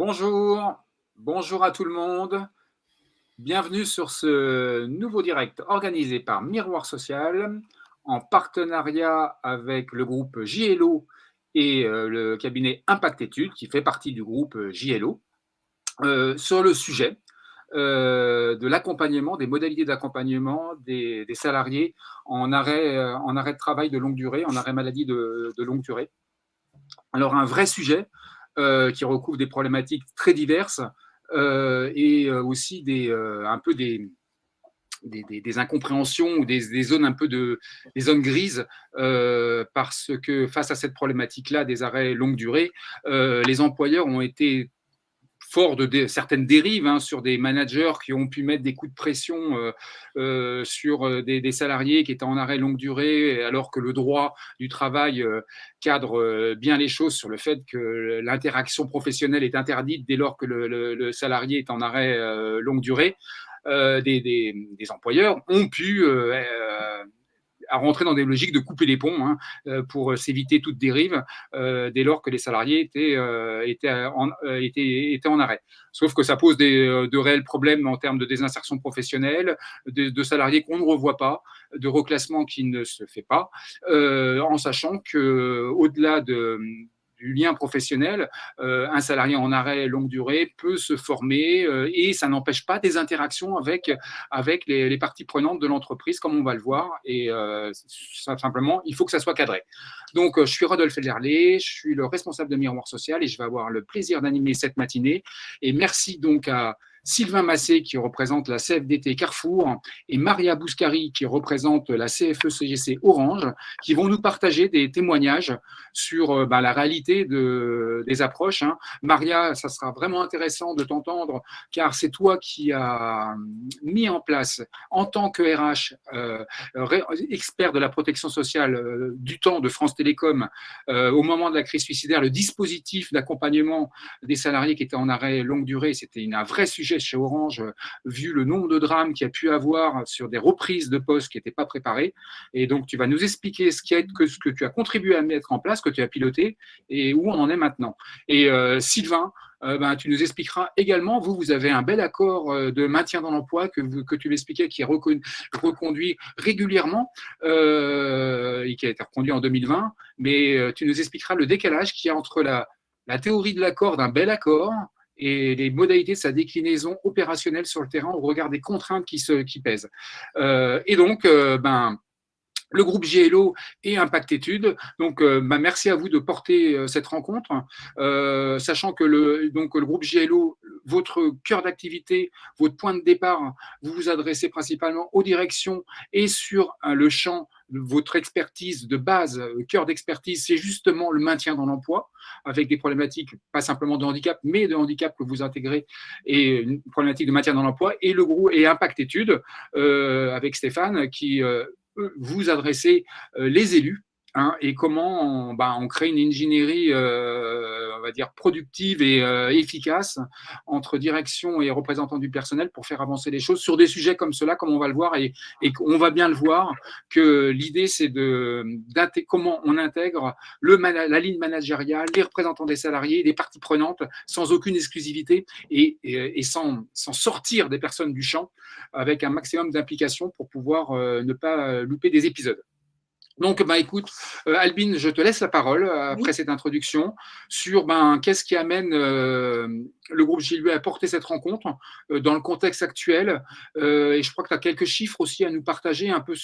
Bonjour, bonjour à tout le monde. Bienvenue sur ce nouveau direct organisé par Miroir Social en partenariat avec le groupe JLO et le cabinet Impact Études qui fait partie du groupe JLO sur le sujet de l'accompagnement, des modalités d'accompagnement des salariés en arrêt de travail de longue durée, en arrêt maladie de longue durée. Alors un vrai sujet qui recouvre des problématiques très diverses et aussi un peu des incompréhensions ou des zones un peu des zones grises parce que face à cette problématique-là des arrêts longue durée, les employeurs ont été fort de certaines dérives sur des managers qui ont pu mettre des coups de pression sur des salariés qui étaient en arrêt longue durée, alors que le droit du travail cadre bien les choses sur le fait que l'interaction professionnelle est interdite dès lors que le salarié est en arrêt longue durée. Des employeurs ont pu à rentrer dans des logiques de couper les ponts pour s'éviter toute dérive dès lors que les salariés étaient en arrêt. Sauf que ça pose de réels problèmes en termes de désinsertion professionnelle, de salariés qu'on ne revoit pas, de reclassement qui ne se fait pas, en sachant qu'au-delà du lien professionnel, un salarié en arrêt longue durée peut se former et ça n'empêche pas des interactions avec les parties prenantes de l'entreprise, comme on va le voir. Et simplement, il faut que ça soit cadré. Donc, je suis Rodolphe Ederlé, je suis le responsable de Miroir Social et je vais avoir le plaisir d'animer cette matinée. Et merci donc à Sylvain Massé qui représente la CFDT Carrefour et Maria Bouscari qui représente la CFE-CGC Orange qui vont nous partager des témoignages sur la réalité des approches. Maria, ça sera vraiment intéressant de t'entendre car c'est toi qui as mis en place en tant que RH, expert de la protection sociale du temps de France Télécom au moment de la crise suicidaire, le dispositif d'accompagnement des salariés qui étaient en arrêt longue durée. C'était un vrai sujet chez Orange, vu le nombre de drames qu'il y a pu avoir sur des reprises de postes qui n'étaient pas préparées. Et donc, tu vas nous expliquer ce que tu as contribué à mettre en place, que tu as piloté et où on en est maintenant. Et Sylvain, tu nous expliqueras également, vous avez un bel accord de maintien dans l'emploi que tu m'expliquais, qui est reconduit régulièrement et qui a été reconduit en 2020, mais tu nous expliqueras le décalage qu'il y a entre la théorie de l'accord, d'un bel accord, et les modalités de sa déclinaison opérationnelle sur le terrain au regard des contraintes qui pèsent. Et donc, le groupe JLO et Impact Études. Donc, merci à vous de porter cette rencontre, sachant que le groupe JLO, votre cœur d'activité, votre point de départ, vous vous adressez principalement aux directions et sur le champ votre expertise de base, cœur d'expertise, c'est justement le maintien dans l'emploi, avec des problématiques, pas simplement de handicap, mais de handicap que vous intégrez, et une problématique de maintien dans l'emploi, et le groupe et Impact Études, avec Stéphane, qui vous adressez les élus. Et comment on crée une ingénierie, on va dire, productive et efficace entre direction et représentants du personnel pour faire avancer les choses sur des sujets comme cela, comme on va le voir, et on va bien le voir, que l'idée, c'est comment on intègre la ligne managériale, les représentants des salariés, les parties prenantes, sans aucune exclusivité et sans sortir des personnes du champ, avec un maximum d'implication pour pouvoir ne pas louper des épisodes. Donc, écoute, Albine, je te laisse la parole après cette introduction sur qu'est-ce qui amène le groupe JLO à porter cette rencontre dans le contexte actuel. Et je crois que tu as quelques chiffres aussi à nous partager un peu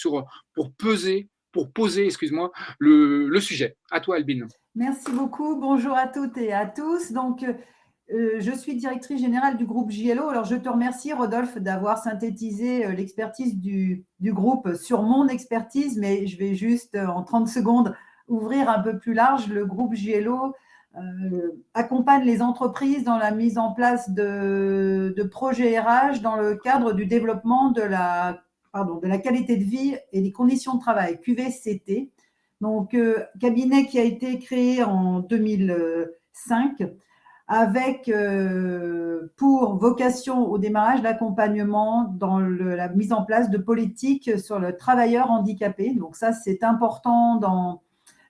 pour poser, le sujet. À toi, Albine. Merci beaucoup. Bonjour à toutes et à tous. Donc, je suis directrice générale du groupe JLO. Alors, je te remercie, Rodolphe, d'avoir synthétisé l'expertise du groupe sur mon expertise, mais je vais juste, en 30 secondes, ouvrir un peu plus large. Le groupe JLO accompagne les entreprises dans la mise en place de projets RH dans le cadre du développement de la qualité de vie et des conditions de travail, QVCT. Donc, cabinet qui a été créé en 2005 avec pour vocation au démarrage l'accompagnement dans la mise en place de politiques sur le travailleur handicapé. Donc ça, c'est important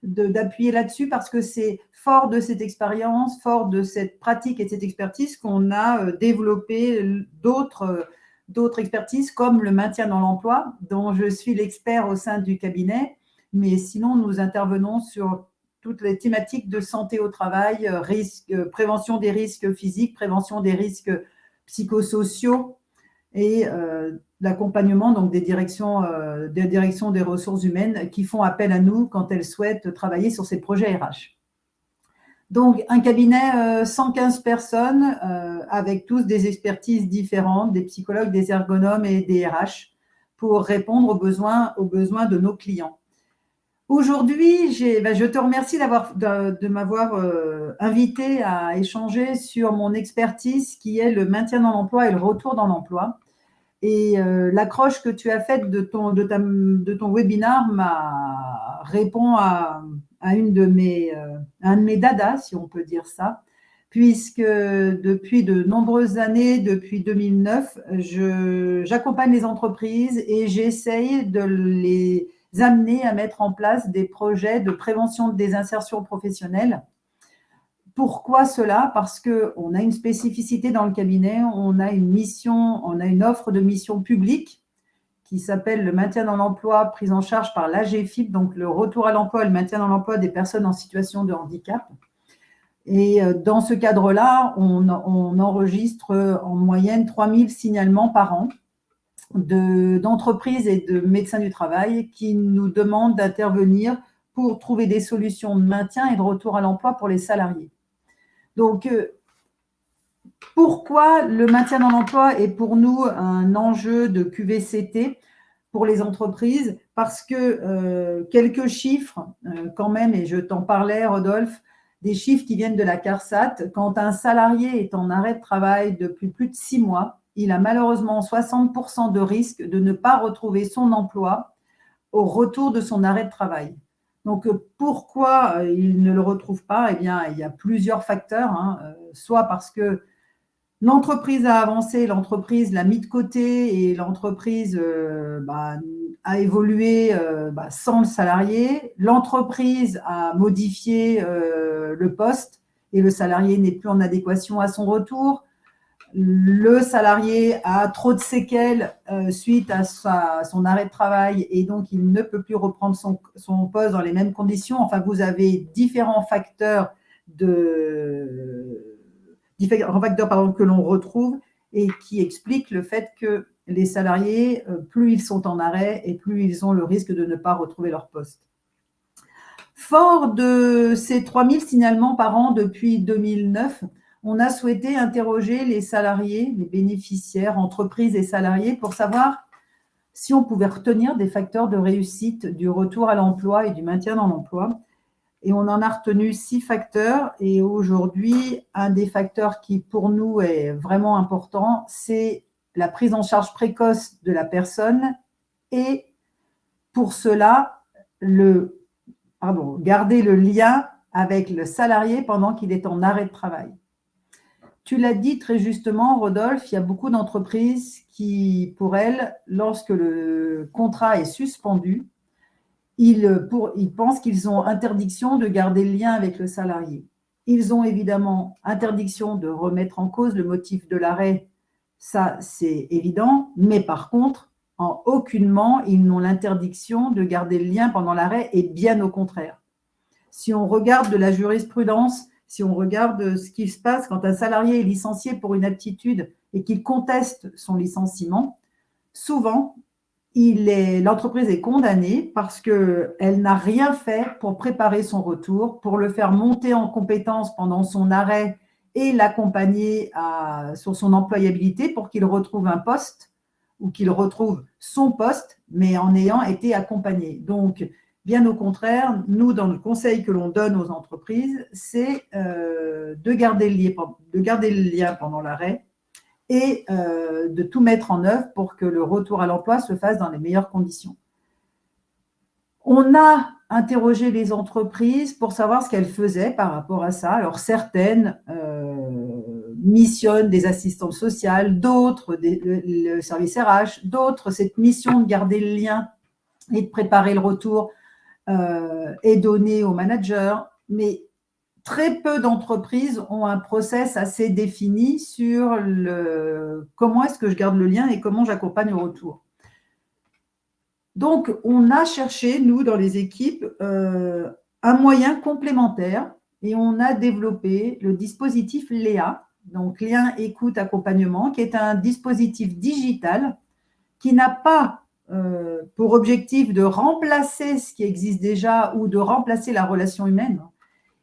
d'appuyer là-dessus parce que c'est fort de cette expérience, fort de cette pratique et de cette expertise qu'on a développé d'autres expertises comme le maintien dans l'emploi, dont je suis l'expert au sein du cabinet. Mais sinon, nous intervenons sur toutes les thématiques de santé au travail, prévention des risques physiques, prévention des risques psychosociaux et l'accompagnement donc des directions des ressources humaines qui font appel à nous quand elles souhaitent travailler sur ces projets RH. Donc, un cabinet 115 personnes avec tous des expertises différentes, des psychologues, des ergonomes et des RH pour répondre aux besoins de nos clients. Aujourd'hui, je te remercie de m'avoir invité à échanger sur mon expertise qui est le maintien dans l'emploi et le retour dans l'emploi. Et l'accroche que tu as faite de ton webinar répond à un de mes dadas, si on peut dire ça, puisque depuis de nombreuses années, depuis 2009, j'accompagne les entreprises et j'essaye de les amener à mettre en place des projets de prévention de désinsertion professionnelle. Pourquoi cela? Parce qu'on a une spécificité dans le cabinet, on a une offre de mission publique qui s'appelle le maintien dans l'emploi prise en charge par l'AGFIP, donc le retour à l'emploi et le maintien dans l'emploi des personnes en situation de handicap. Et dans ce cadre-là, on enregistre en moyenne 3000 signalements par an d'entreprises et de médecins du travail qui nous demandent d'intervenir pour trouver des solutions de maintien et de retour à l'emploi pour les salariés. Donc, pourquoi le maintien dans l'emploi est pour nous un enjeu de QVCT pour les entreprises? Parce que quelques chiffres quand même, et je t'en parlais, Rodolphe, des chiffres qui viennent de la CARSAT, quand un salarié est en arrêt de travail depuis plus de 6 mois, il a malheureusement 60% de risque de ne pas retrouver son emploi au retour de son arrêt de travail. Donc, pourquoi il ne le retrouve pas? Eh bien, il y a plusieurs facteurs, soit parce que l'entreprise a avancé, l'entreprise l'a mis de côté et l'entreprise a évolué sans le salarié. L'entreprise a modifié le poste et le salarié n'est plus en adéquation à son retour. Le salarié a trop de séquelles suite à son arrêt de travail et donc il ne peut plus reprendre son poste dans les mêmes conditions. Enfin, vous avez différents facteurs que l'on retrouve et qui expliquent le fait que les salariés, plus ils sont en arrêt et plus ils ont le risque de ne pas retrouver leur poste. Fort de ces 3000 signalements par an depuis 2009, on a souhaité interroger les salariés, les bénéficiaires, entreprises et salariés pour savoir si on pouvait retenir des facteurs de réussite du retour à l'emploi et du maintien dans l'emploi. Et on en a retenu 6 facteurs. Et aujourd'hui, un des facteurs qui, pour nous, est vraiment important, c'est la prise en charge précoce de la personne et pour cela, garder le lien avec le salarié pendant qu'il est en arrêt de travail. Tu l'as dit très justement, Rodolphe, il y a beaucoup d'entreprises qui, pour elles, lorsque le contrat est suspendu, ils pensent qu'ils ont interdiction de garder le lien avec le salarié. Ils ont évidemment interdiction de remettre en cause le motif de l'arrêt, ça c'est évident, mais par contre, en aucunement, ils n'ont l'interdiction de garder le lien pendant l'arrêt et bien au contraire. Si on regarde de la jurisprudence, si on regarde ce qui se passe quand un salarié est licencié pour une aptitude et qu'il conteste son licenciement, souvent, l'entreprise est condamnée parce qu'elle n'a rien fait pour préparer son retour, pour le faire monter en compétence pendant son arrêt et l'accompagner sur son employabilité pour qu'il retrouve un poste ou qu'il retrouve son poste, mais en ayant été accompagné. Donc, bien au contraire, nous, dans le conseil que l'on donne aux entreprises, c'est de garder le lien pendant l'arrêt et de tout mettre en œuvre pour que le retour à l'emploi se fasse dans les meilleures conditions. On a interrogé les entreprises pour savoir ce qu'elles faisaient par rapport à ça. Alors, certaines missionnent des assistantes sociales, d'autres le service RH, d'autres cette mission de garder le lien et de préparer le retour est donné au manager, mais très peu d'entreprises ont un process assez défini sur comment est-ce que je garde le lien et comment j'accompagne au retour. Donc, on a cherché, nous, dans les équipes, un moyen complémentaire et on a développé le dispositif Léa, donc lien écoute accompagnement, qui est un dispositif digital qui n'a pas pour objectif de remplacer ce qui existe déjà ou de remplacer la relation humaine.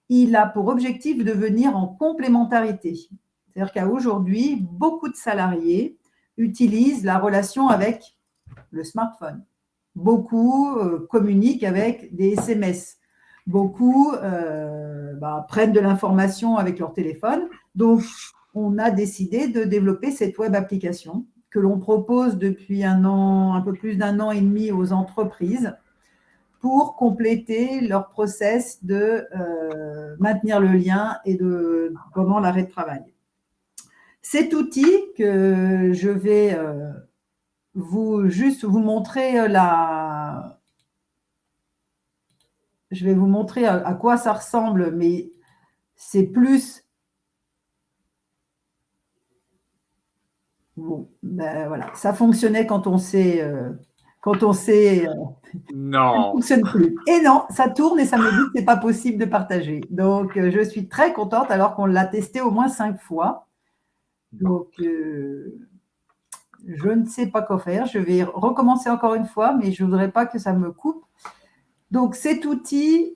Il a pour objectif de venir en complémentarité. C'est-à-dire qu'aujourd'hui, beaucoup de salariés utilisent la relation avec le smartphone. Beaucoup communiquent avec des SMS. Beaucoup prennent de l'information avec leur téléphone. Donc, on a décidé de développer cette web application que l'on propose depuis un peu plus d'un an et demi aux entreprises pour compléter leur process de maintenir le lien et pendant l'arrêt de travail. Cet outil que je vais juste vous montrer je vais vous montrer à quoi ça ressemble, mais c'est plus. Bon, ben voilà, ça fonctionnait quand on sait. Non. Ça ne fonctionne plus. Et non, ça tourne et ça me dit que ce n'est pas possible de partager. Donc, je suis très contente alors qu'on l'a testé au moins 5 fois. Donc, je ne sais pas quoi faire. Je vais recommencer encore une fois, mais je ne voudrais pas que ça me coupe. Donc, cet outil,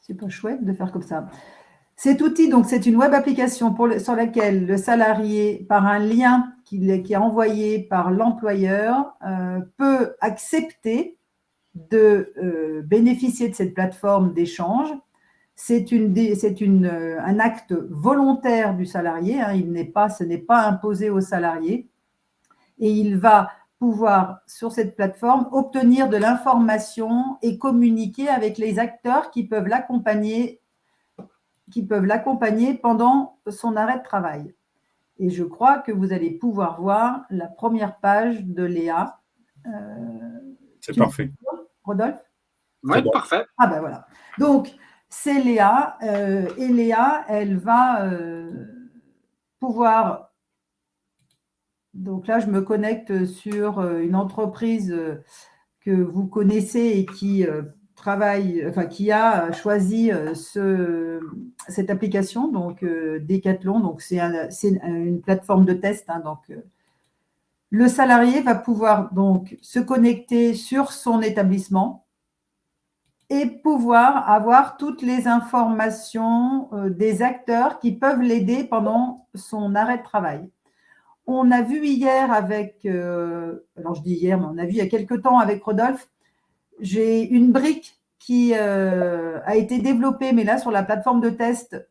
c'est pas chouette de faire comme ça. Cet outil, donc, c'est une web application sur laquelle le salarié, par un lien qui est envoyé par l'employeur, peut accepter de bénéficier de cette plateforme d'échange. C'est un acte volontaire du salarié, hein, ce n'est pas imposé au salarié, et il va pouvoir, sur cette plateforme, obtenir de l'information et communiquer avec les acteurs qui peuvent l'accompagner pendant son arrêt de travail. Et je crois que vous allez pouvoir voir la première page de Léa. C'est parfait. Rodolphe ? Oui, parfait. Ah ben voilà. Donc, c'est Léa. Et Léa, elle va pouvoir… Donc là, je me connecte sur une entreprise que vous connaissez et qui qui a choisi cette application, donc Decathlon. Donc, c'est une plateforme de test. Hein, donc, le salarié va pouvoir donc se connecter sur son établissement et pouvoir avoir toutes les informations des acteurs qui peuvent l'aider pendant son arrêt de travail. On a vu hier alors je dis hier, mais on a vu il y a quelques temps avec Rodolphe, j'ai une brique qui a été développée, mais là sur la plateforme de test,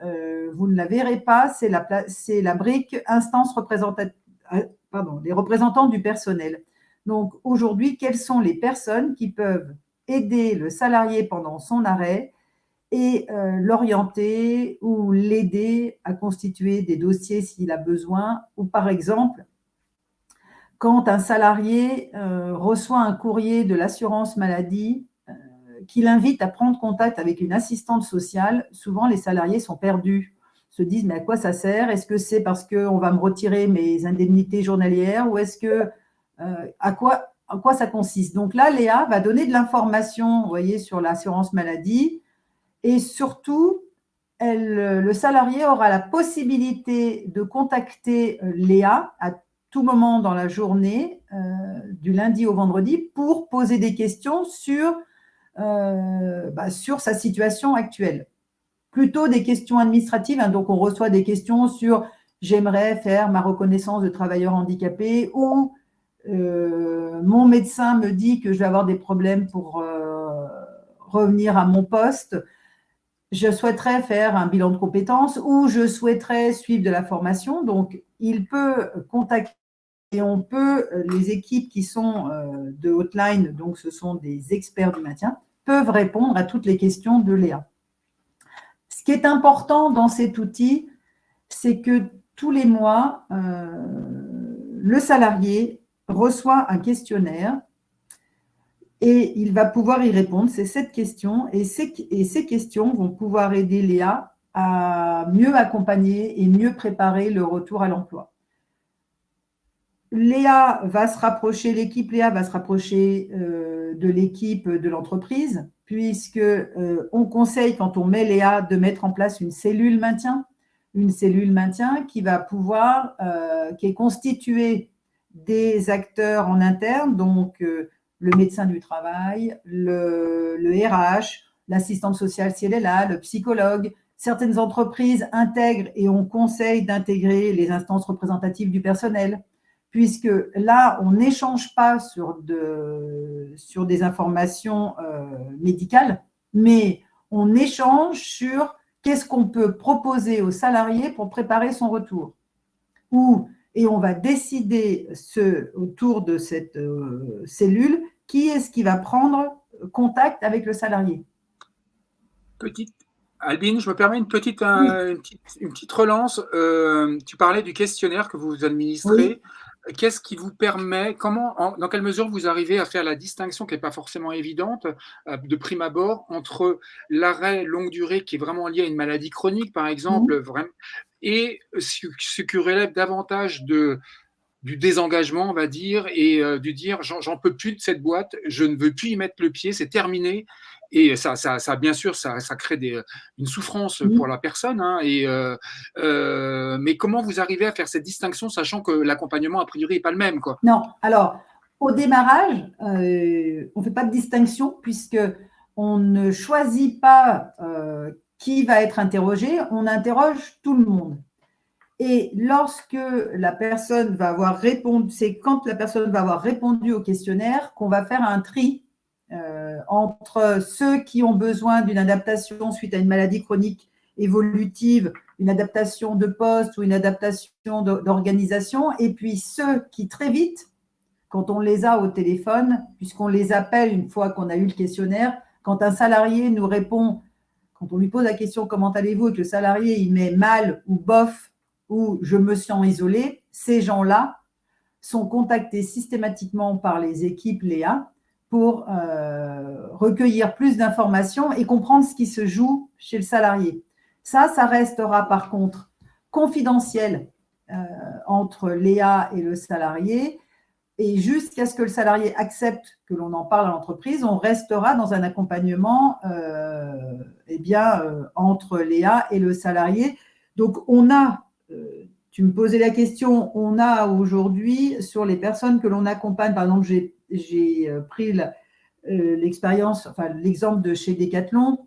vous ne la verrez pas, c'est la brique instance des représentants du personnel. Donc aujourd'hui, quelles sont les personnes qui peuvent aider le salarié pendant son arrêt et l'orienter ou l'aider à constituer des dossiers s'il a besoin, ou par exemple, quand un salarié reçoit un courrier de l'assurance maladie qui l'invite à prendre contact avec une assistante sociale, souvent les salariés sont perdus, se disent mais à quoi ça sert? Est-ce que c'est parce qu'on va me retirer mes indemnités journalières ou est-ce que à quoi ça consiste? Donc là, Léa va donner de l'information, vous voyez, sur l'assurance maladie. Et surtout, le salarié aura la possibilité de contacter Léa à tout moment dans la journée, du lundi au vendredi, pour poser des questions sur sa situation actuelle. Plutôt des questions administratives, hein, donc on reçoit des questions sur « j'aimerais faire ma reconnaissance de travailleur handicapé » ou mon médecin me dit que je vais avoir des problèmes pour revenir à mon poste. Je souhaiterais faire un bilan de compétences ou je souhaiterais suivre de la formation. Donc, il peut contacter et les équipes qui sont de hotline, donc ce sont des experts du maintien, peuvent répondre à toutes les questions de Léa. Ce qui est important dans cet outil, c'est que tous les mois, le salarié reçoit un questionnaire et il va pouvoir y répondre. C'est 7 questions et ces questions vont pouvoir aider Léa à mieux accompagner et mieux préparer le retour à l'emploi. L'équipe Léa va se rapprocher de l'équipe de l'entreprise, puisque on conseille, quand on met Léa, de mettre en place une cellule maintien qui va pouvoir, qui est constituée des acteurs en interne, donc le médecin du travail, le RH, l'assistante sociale si elle est là, le psychologue. Certaines entreprises intègrent et on conseille d'intégrer les instances représentatives du personnel, puisque là, on n'échange pas sur des informations médicales, mais on échange sur qu'est-ce qu'on peut proposer aux salariés pour préparer son retour. Et on va décider autour de cette cellule qui est-ce qui va prendre contact avec le salarié. Albine, je me permets une petite relance. Tu parlais du questionnaire que vous administrez. Oui. Qu'est-ce qui vous permet, dans quelle mesure vous arrivez à faire la distinction qui n'est pas forcément évidente de prime abord entre l'arrêt longue durée qui est vraiment lié à une maladie chronique, par exemple, vraiment, et ce qui relève davantage du désengagement, on va dire, et du dire j'en peux plus de cette boîte, je ne veux plus y mettre le pied, c'est terminé. Et ça bien sûr, ça crée une souffrance pour la personne. Hein, mais comment vous arrivez à faire cette distinction, sachant que l'accompagnement, a priori, n'est pas le même, quoi? Non, alors, au démarrage, on ne fait pas de distinction, puisqu'on ne choisit pas qui va être interrogé, on interroge tout le monde. Et lorsque la personne va avoir répondu, c'est quand la personne va avoir répondu au questionnaire qu'on va faire un tri entre ceux qui ont besoin d'une adaptation suite à une maladie chronique évolutive, une adaptation de poste ou une adaptation d'organisation, et puis ceux qui très vite, quand on les a au téléphone, puisqu'on les appelle une fois qu'on a eu le questionnaire, quand un salarié nous répond, quand on lui pose la question « Comment allez-vous ?» et que le salarié il met mal ou bof ou « Je me sens isolé », ces gens-là sont contactés systématiquement par les équipes Léa pour recueillir plus d'informations et comprendre ce qui se joue chez le salarié. Ça restera par contre confidentiel entre Léa et le salarié, et jusqu'à ce que le salarié accepte que l'on en parle à l'entreprise, on restera dans un accompagnement entre Léa et le salarié. Donc, on a, tu me posais la question, on a aujourd'hui, sur les personnes que l'on accompagne, par exemple, j'ai pris l'expérience, enfin l'exemple de chez Decathlon,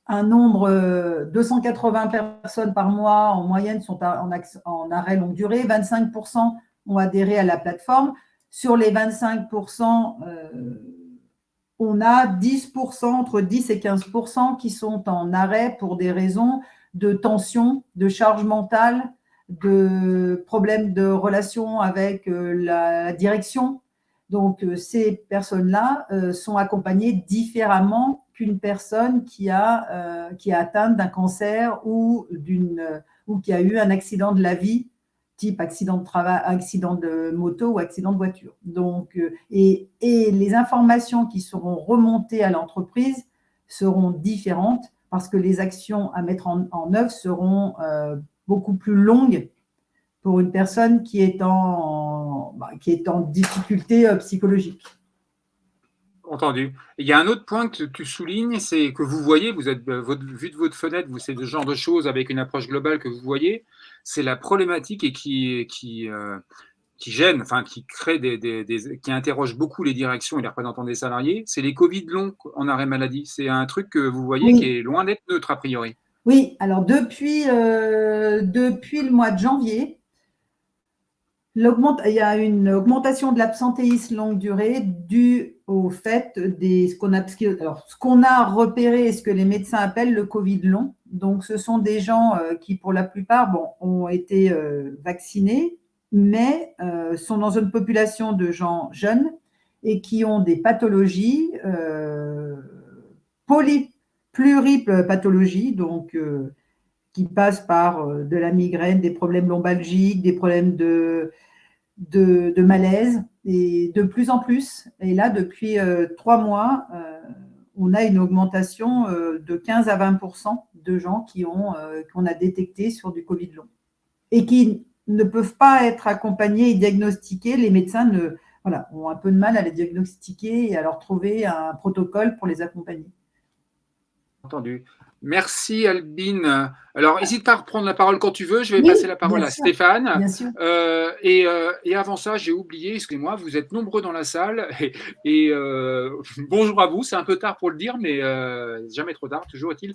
un nombre 280 personnes par mois en moyenne sont en arrêt longue durée, 25% ont adhéré à la plateforme. Sur les 25%, on a 10%, entre 10 et 15% qui sont en arrêt pour des raisons de tension, de charge mentale, de problèmes de relation avec la direction. Donc, ces personnes-là sont accompagnées différemment qu'une personne qui est atteinte d'un cancer ou qui a eu un accident de la vie, type accident de travail, accident de moto ou accident de voiture. Donc, et les informations qui seront remontées à l'entreprise seront différentes parce que les actions à mettre en œuvre seront beaucoup plus longues pour une personne qui est en difficulté psychologique. Entendu. Il y a un autre point que tu soulignes, c'est que vous voyez, vu de votre fenêtre, c'est le genre de choses avec une approche globale que vous voyez, c'est la problématique et qui gêne, enfin qui crée qui interroge beaucoup les directions et les représentants des salariés, c'est les Covid longs en arrêt maladie. C'est un truc que vous voyez qui est loin d'être neutre a priori. Oui, alors depuis le mois de janvier, il y a une augmentation de l'absentéisme longue durée due au fait ce qu'on a repéré et ce que les médecins appellent le Covid long. Donc, ce sont des gens qui, pour la plupart, ont été vaccinés, mais sont dans une population de gens jeunes et qui ont des pathologies, pluripathologies, donc qui passent par de la migraine, des problèmes lombalgiques, des problèmes de malaise, et de plus en plus. Et là, depuis 3 mois, on a une augmentation de 15 à 20% de gens qu'on a détectés sur du Covid long et qui ne peuvent pas être accompagnés et diagnostiqués. Les médecins ont un peu de mal à les diagnostiquer et à leur trouver un protocole pour les accompagner. Entendu. Merci Albine. Alors, n'hésite pas à reprendre la parole quand tu veux. Je vais passer la parole à Stéphane. Bien sûr. Et avant ça, j'ai oublié, excusez-moi, vous êtes nombreux dans la salle. Et bonjour à vous. C'est un peu tard pour le dire, mais jamais trop tard, toujours est-il.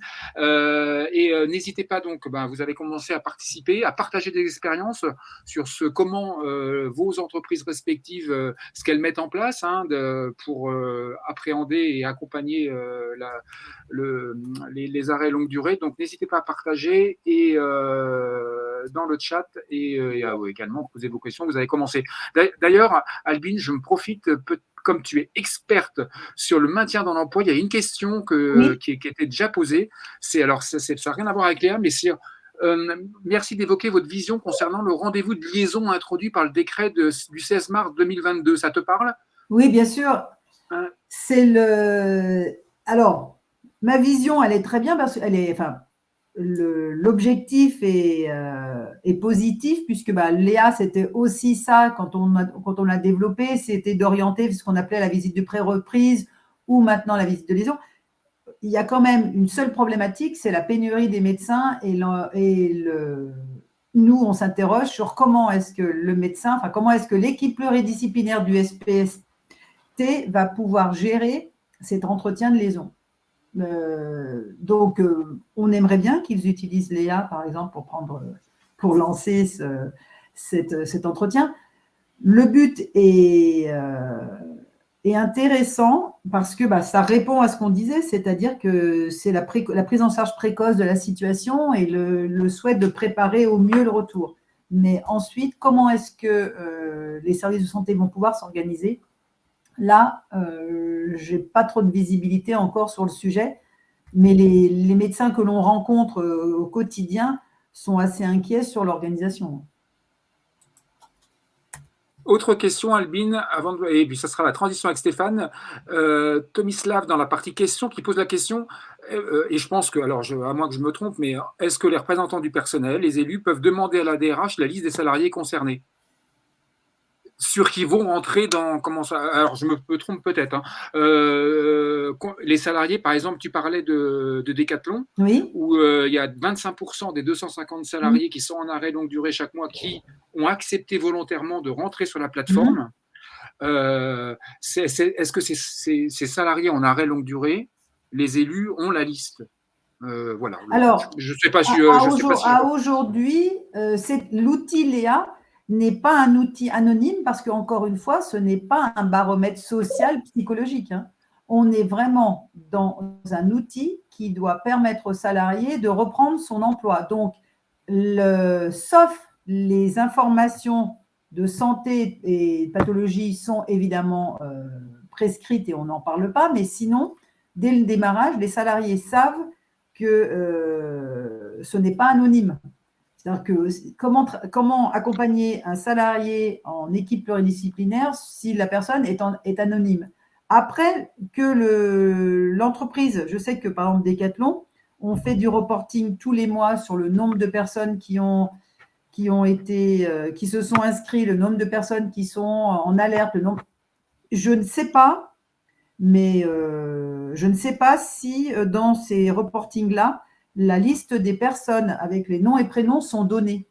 N'hésitez pas donc, vous avez commencé à participer, à partager des expériences sur comment vos entreprises respectives, ce qu'elles mettent en place pour appréhender et accompagner les arrêts longue durée. Donc, n'hésitez pas à partager et dans le chat et également poser vos questions. Vous avez commencé. D'ailleurs, Albine, je me profite, comme tu es experte sur le maintien dans l'emploi, il y a une question qui était déjà posée. Ça n'a rien à voir avec Léa, mais c'est merci d'évoquer votre vision concernant le rendez-vous de liaison introduit par le décret du 16 mars 2022. Ça te parle? Oui, bien sûr. Alors, ma vision, elle est très bien parce que l'objectif est positif puisque Léa, c'était aussi ça quand on l'a développé, c'était d'orienter ce qu'on appelait la visite de pré-reprise ou maintenant la visite de liaison. Il y a quand même une seule problématique, c'est la pénurie des médecins nous, on s'interroge sur comment est-ce que l'équipe pluridisciplinaire du SPST va pouvoir gérer cet entretien de liaison. Donc, on aimerait bien qu'ils utilisent Léa, par exemple, pour lancer cet entretien. Le but est intéressant parce que ça répond à ce qu'on disait, c'est-à-dire que c'est la prise en charge précoce de la situation et le souhait de préparer au mieux le retour. Mais ensuite, comment est-ce que les services de santé vont pouvoir s'organiser ? Là, je n'ai pas trop de visibilité encore sur le sujet, mais les médecins que l'on rencontre au quotidien sont assez inquiets sur l'organisation. Autre question, Albine, et puis ça sera la transition avec Stéphane. Tomislav, dans la partie questions, qui pose la question, et je pense que, alors à moins que je me trompe, mais est-ce que les représentants du personnel, les élus, peuvent demander à la DRH la liste des salariés concernés ? Sur qui vont entrer dans alors je me trompe peut-être. Les salariés, par exemple, tu parlais de Decathlon, oui, où il y a 25% des 250 salariés qui sont en arrêt longue durée chaque mois qui ont accepté volontairement de rentrer sur la plateforme. Est-ce que ces salariés en arrêt longue durée, les élus ont la liste? Voilà. Alors, je ne sais pas si. aujourd'hui, l'outil Léa n'est pas un outil anonyme parce qu'encore une fois, ce n'est pas un baromètre social psychologique. On est vraiment dans un outil qui doit permettre aux salariés de reprendre son emploi. Donc, sauf les informations de santé et de pathologie sont évidemment prescrites et on n'en parle pas, mais sinon, dès le démarrage, les salariés savent que ce n'est pas anonyme. C'est-à-dire que comment accompagner un salarié en équipe pluridisciplinaire si la personne est anonyme. Après que l'entreprise, je sais que par exemple Decathlon, on fait du reporting tous les mois sur le nombre de personnes qui se sont inscrits, le nombre de personnes qui sont en alerte, je ne sais pas, mais je ne sais pas si dans ces reportings-là, la liste des personnes avec les noms et prénoms sont données.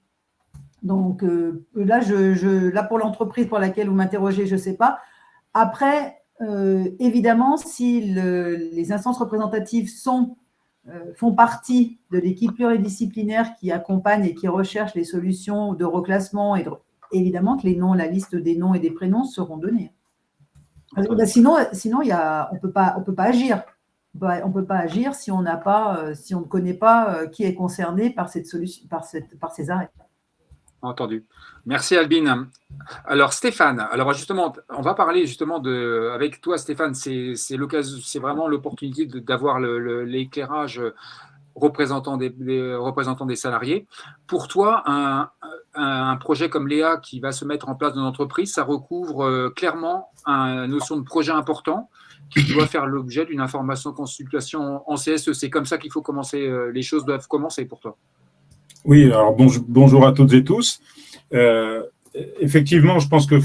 Donc là, pour l'entreprise pour laquelle vous m'interrogez, je ne sais pas. Après, évidemment, si les instances représentatives font partie de l'équipe pluridisciplinaire qui accompagne et qui recherche les solutions de reclassement, évidemment que la liste des noms et des prénoms seront donnés. Sinon, on ne peut pas agir. On ne peut pas agir si on ne connaît pas qui est concerné par cette solution, par ces arrêts. Entendu. Merci Albine. Alors Stéphane, alors justement, on va parler justement avec toi Stéphane, c'est vraiment l'opportunité d'avoir l'éclairage représentants des salariés. Pour toi, un projet comme Léa qui va se mettre en place dans l'entreprise, ça recouvre clairement une notion de projet important qui doit faire l'objet d'une information consultation en CSE. C'est comme ça qu'il faut commencer, les choses doivent commencer pour toi. Oui, alors bonjour à toutes et tous. Effectivement, je pense que,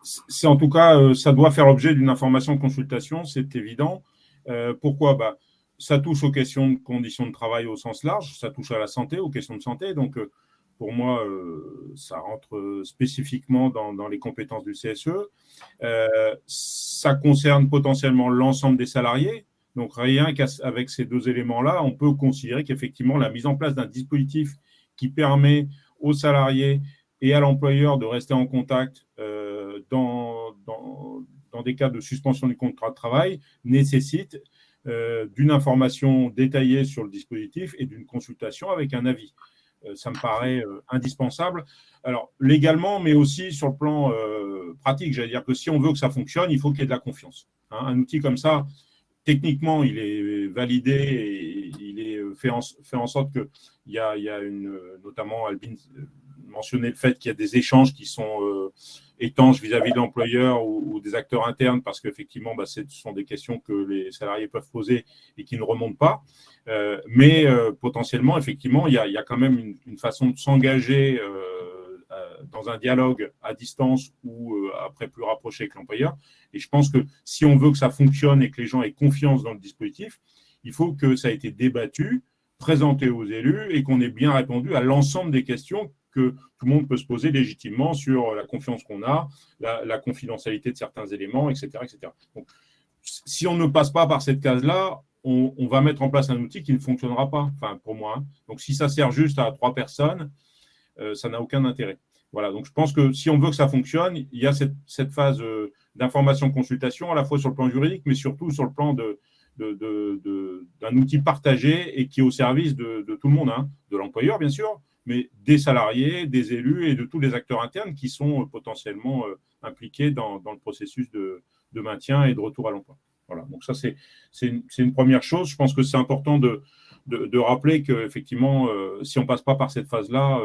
c'est en tout cas, ça doit faire l'objet d'une information consultation, c'est évident. Pourquoi ? Ça touche aux questions de conditions de travail au sens large, ça touche à la santé, aux questions de santé. Donc, pour moi, ça rentre spécifiquement dans les compétences du CSE. Ça concerne potentiellement l'ensemble des salariés. Donc, rien qu'avec ces deux éléments-là, on peut considérer qu'effectivement, la mise en place d'un dispositif qui permet aux salariés et à l'employeur de rester en contact dans des cas de suspension du contrat de travail nécessite d'une information détaillée sur le dispositif et d'une consultation avec un avis. Ça me paraît indispensable. Alors, légalement, mais aussi sur le plan pratique. J'allais dire que si on veut que ça fonctionne, il faut qu'il y ait de la confiance. Un outil comme ça, techniquement, il est validé et il est fait en sorte qu'il y a notamment Albin mentionnait le fait qu'il y a des échanges qui sont étanches vis-à-vis de l'employeur ou des acteurs internes parce qu'effectivement, ce sont des questions que les salariés peuvent poser et qui ne remontent pas. Mais potentiellement, effectivement, il y a quand même une façon de s'engager dans un dialogue à distance ou après plus rapproché avec l'employeur. Et je pense que si on veut que ça fonctionne et que les gens aient confiance dans le dispositif, il faut que ça ait été débattu, présenté aux élus et qu'on ait bien répondu à l'ensemble des questions que tout le monde peut se poser légitimement sur la confiance qu'on a, la confidentialité de certains éléments, etc., etc. Donc, si on ne passe pas par cette case-là, on va mettre en place un outil qui ne fonctionnera pas, pour moi. Donc, si ça sert juste à 3 personnes, ça n'a aucun intérêt. Voilà, donc je pense que si on veut que ça fonctionne, il y a cette phase d'information-consultation, à la fois sur le plan juridique, mais surtout sur le plan d'un outil partagé et qui est au service de tout le monde, de l'employeur, bien sûr, mais des salariés, des élus et de tous les acteurs internes qui sont potentiellement impliqués dans le processus de maintien et de retour à l'emploi. Voilà, donc ça, c'est une première chose. Je pense que c'est important de rappeler qu'effectivement, si on ne passe pas par cette phase-là,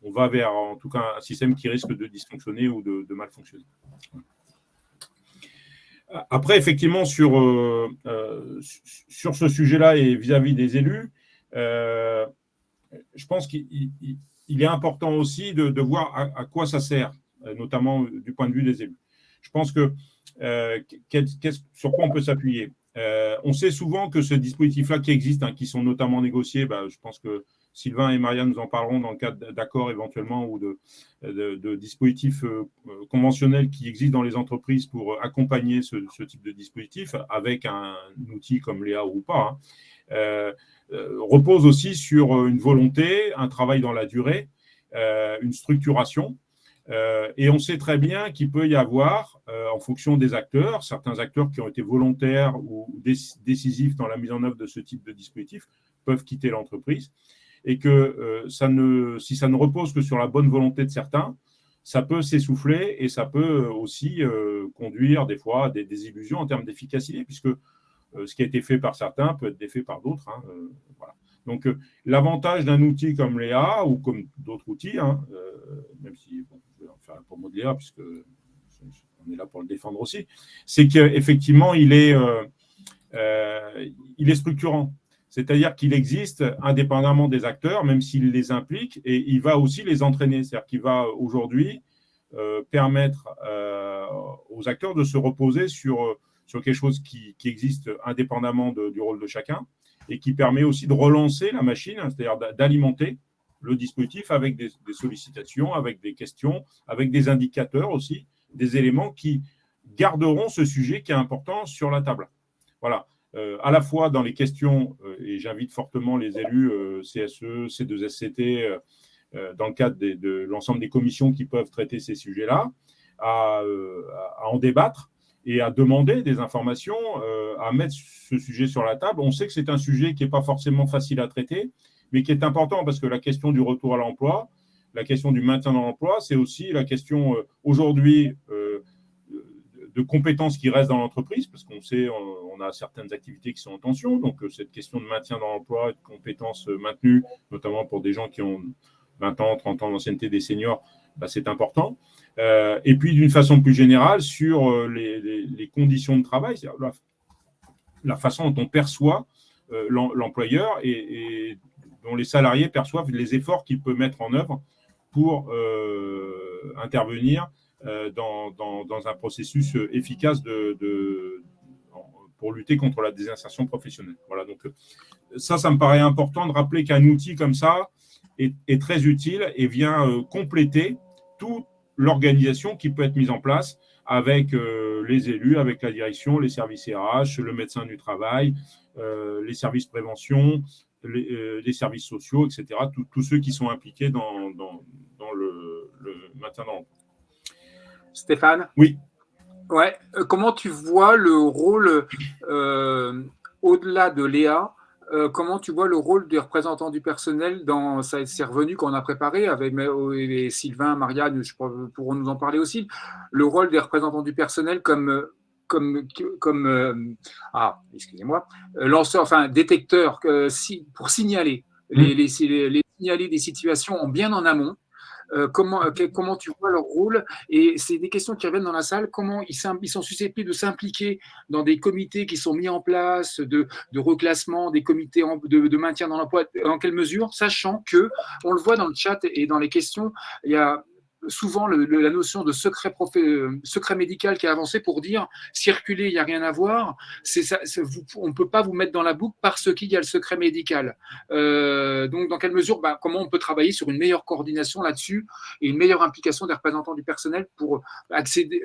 on va vers, en tout cas, un système qui risque de dysfonctionner ou de mal fonctionner. Après, effectivement, sur ce sujet-là et vis-à-vis des élus, je pense qu'il est important aussi de voir à quoi ça sert, notamment du point de vue des élus. Je pense que sur quoi on peut s'appuyer. On sait souvent que ce dispositif-là qui existe, qui sont notamment négociés, je pense que Sylvain et Marianne nous en parleront dans le cadre d'accords éventuellement ou de dispositifs conventionnels qui existent dans les entreprises pour accompagner ce type de dispositif avec un outil comme Léa ou pas, repose aussi sur une volonté, un travail dans la durée, une structuration. Et on sait très bien qu'il peut y avoir, en fonction des acteurs, certains acteurs qui ont été volontaires ou décisifs dans la mise en œuvre de ce type de dispositif peuvent quitter l'entreprise et que si ça ne repose que sur la bonne volonté de certains, ça peut s'essouffler et ça peut aussi conduire des fois à des désillusions en termes d'efficacité, puisque ce qui a été fait par certains peut être défait par d'autres. Voilà. Donc, l'avantage d'un outil comme Léa ou comme d'autres outils, même si je vais en faire un promo de Léa, puisque on est là pour le défendre aussi, c'est qu'effectivement, il est structurant. C'est-à-dire qu'il existe indépendamment des acteurs, même s'il les implique, et il va aussi les entraîner. C'est-à-dire qu'il va aujourd'hui permettre aux acteurs de se reposer sur quelque chose qui existe indépendamment du rôle de chacun et qui permet aussi de relancer la machine, c'est-à-dire d'alimenter le dispositif avec des sollicitations, avec des questions, avec des indicateurs aussi, des éléments qui garderont ce sujet qui est important sur la table. Voilà. À la fois dans les questions, et j'invite fortement les élus CSE, C2SCT, dans le cadre de l'ensemble des commissions qui peuvent traiter ces sujets-là, à en débattre et à demander des informations, à mettre ce sujet sur la table. On sait que c'est un sujet qui n'est pas forcément facile à traiter, mais qui est important parce que la question du retour à l'emploi, la question du maintien dans l'emploi, c'est aussi la question aujourd'hui de compétences qui restent dans l'entreprise, parce qu'on sait, on on a certaines activités qui sont en tension. Donc, cette question de maintien dans l'emploi, de compétences maintenues, notamment pour des gens qui ont 20 ans, 30 ans d'ancienneté, des seniors, c'est important. Et puis, d'une façon plus générale, sur les conditions de travail, c'est-à-dire la façon dont on perçoit l'employeur et dont les salariés perçoivent les efforts qu'il peut mettre en œuvre pour intervenir dans un processus efficace pour lutter contre la désinsertion professionnelle. Voilà, donc ça me paraît important de rappeler qu'un outil comme ça est très utile et vient compléter toute l'organisation qui peut être mise en place avec les élus, avec la direction, les services RH, le médecin du travail, les services prévention, les services sociaux, etc. Tous ceux qui sont impliqués dans le maintien dans l'emploi. Stéphane ? Oui. Ouais. Comment tu vois le rôle, au-delà de Léa, comment tu vois le rôle des représentants du personnel c'est revenu qu'on a préparé avec Sylvain, Marianne, pourront nous en parler aussi, le rôle des représentants du personnel comme détecteur pour signaler signaler des situations bien en amont. Comment tu vois leur rôle? Et c'est des questions qui reviennent dans la salle. Comment ils sont susceptibles de s'impliquer dans des comités qui sont mis en place de reclassement, des comités de maintien dans l'emploi? Dans quelle mesure? Sachant que, on le voit dans le chat et dans les questions, il y a souvent la notion de secret médical qui est avancée pour dire circuler, il n'y a rien à voir. On ne peut pas vous mettre dans la boucle parce qu'il y a le secret médical. Donc, dans quelle mesure, comment on peut travailler sur une meilleure coordination là-dessus et une meilleure implication des représentants du personnel pour accéder,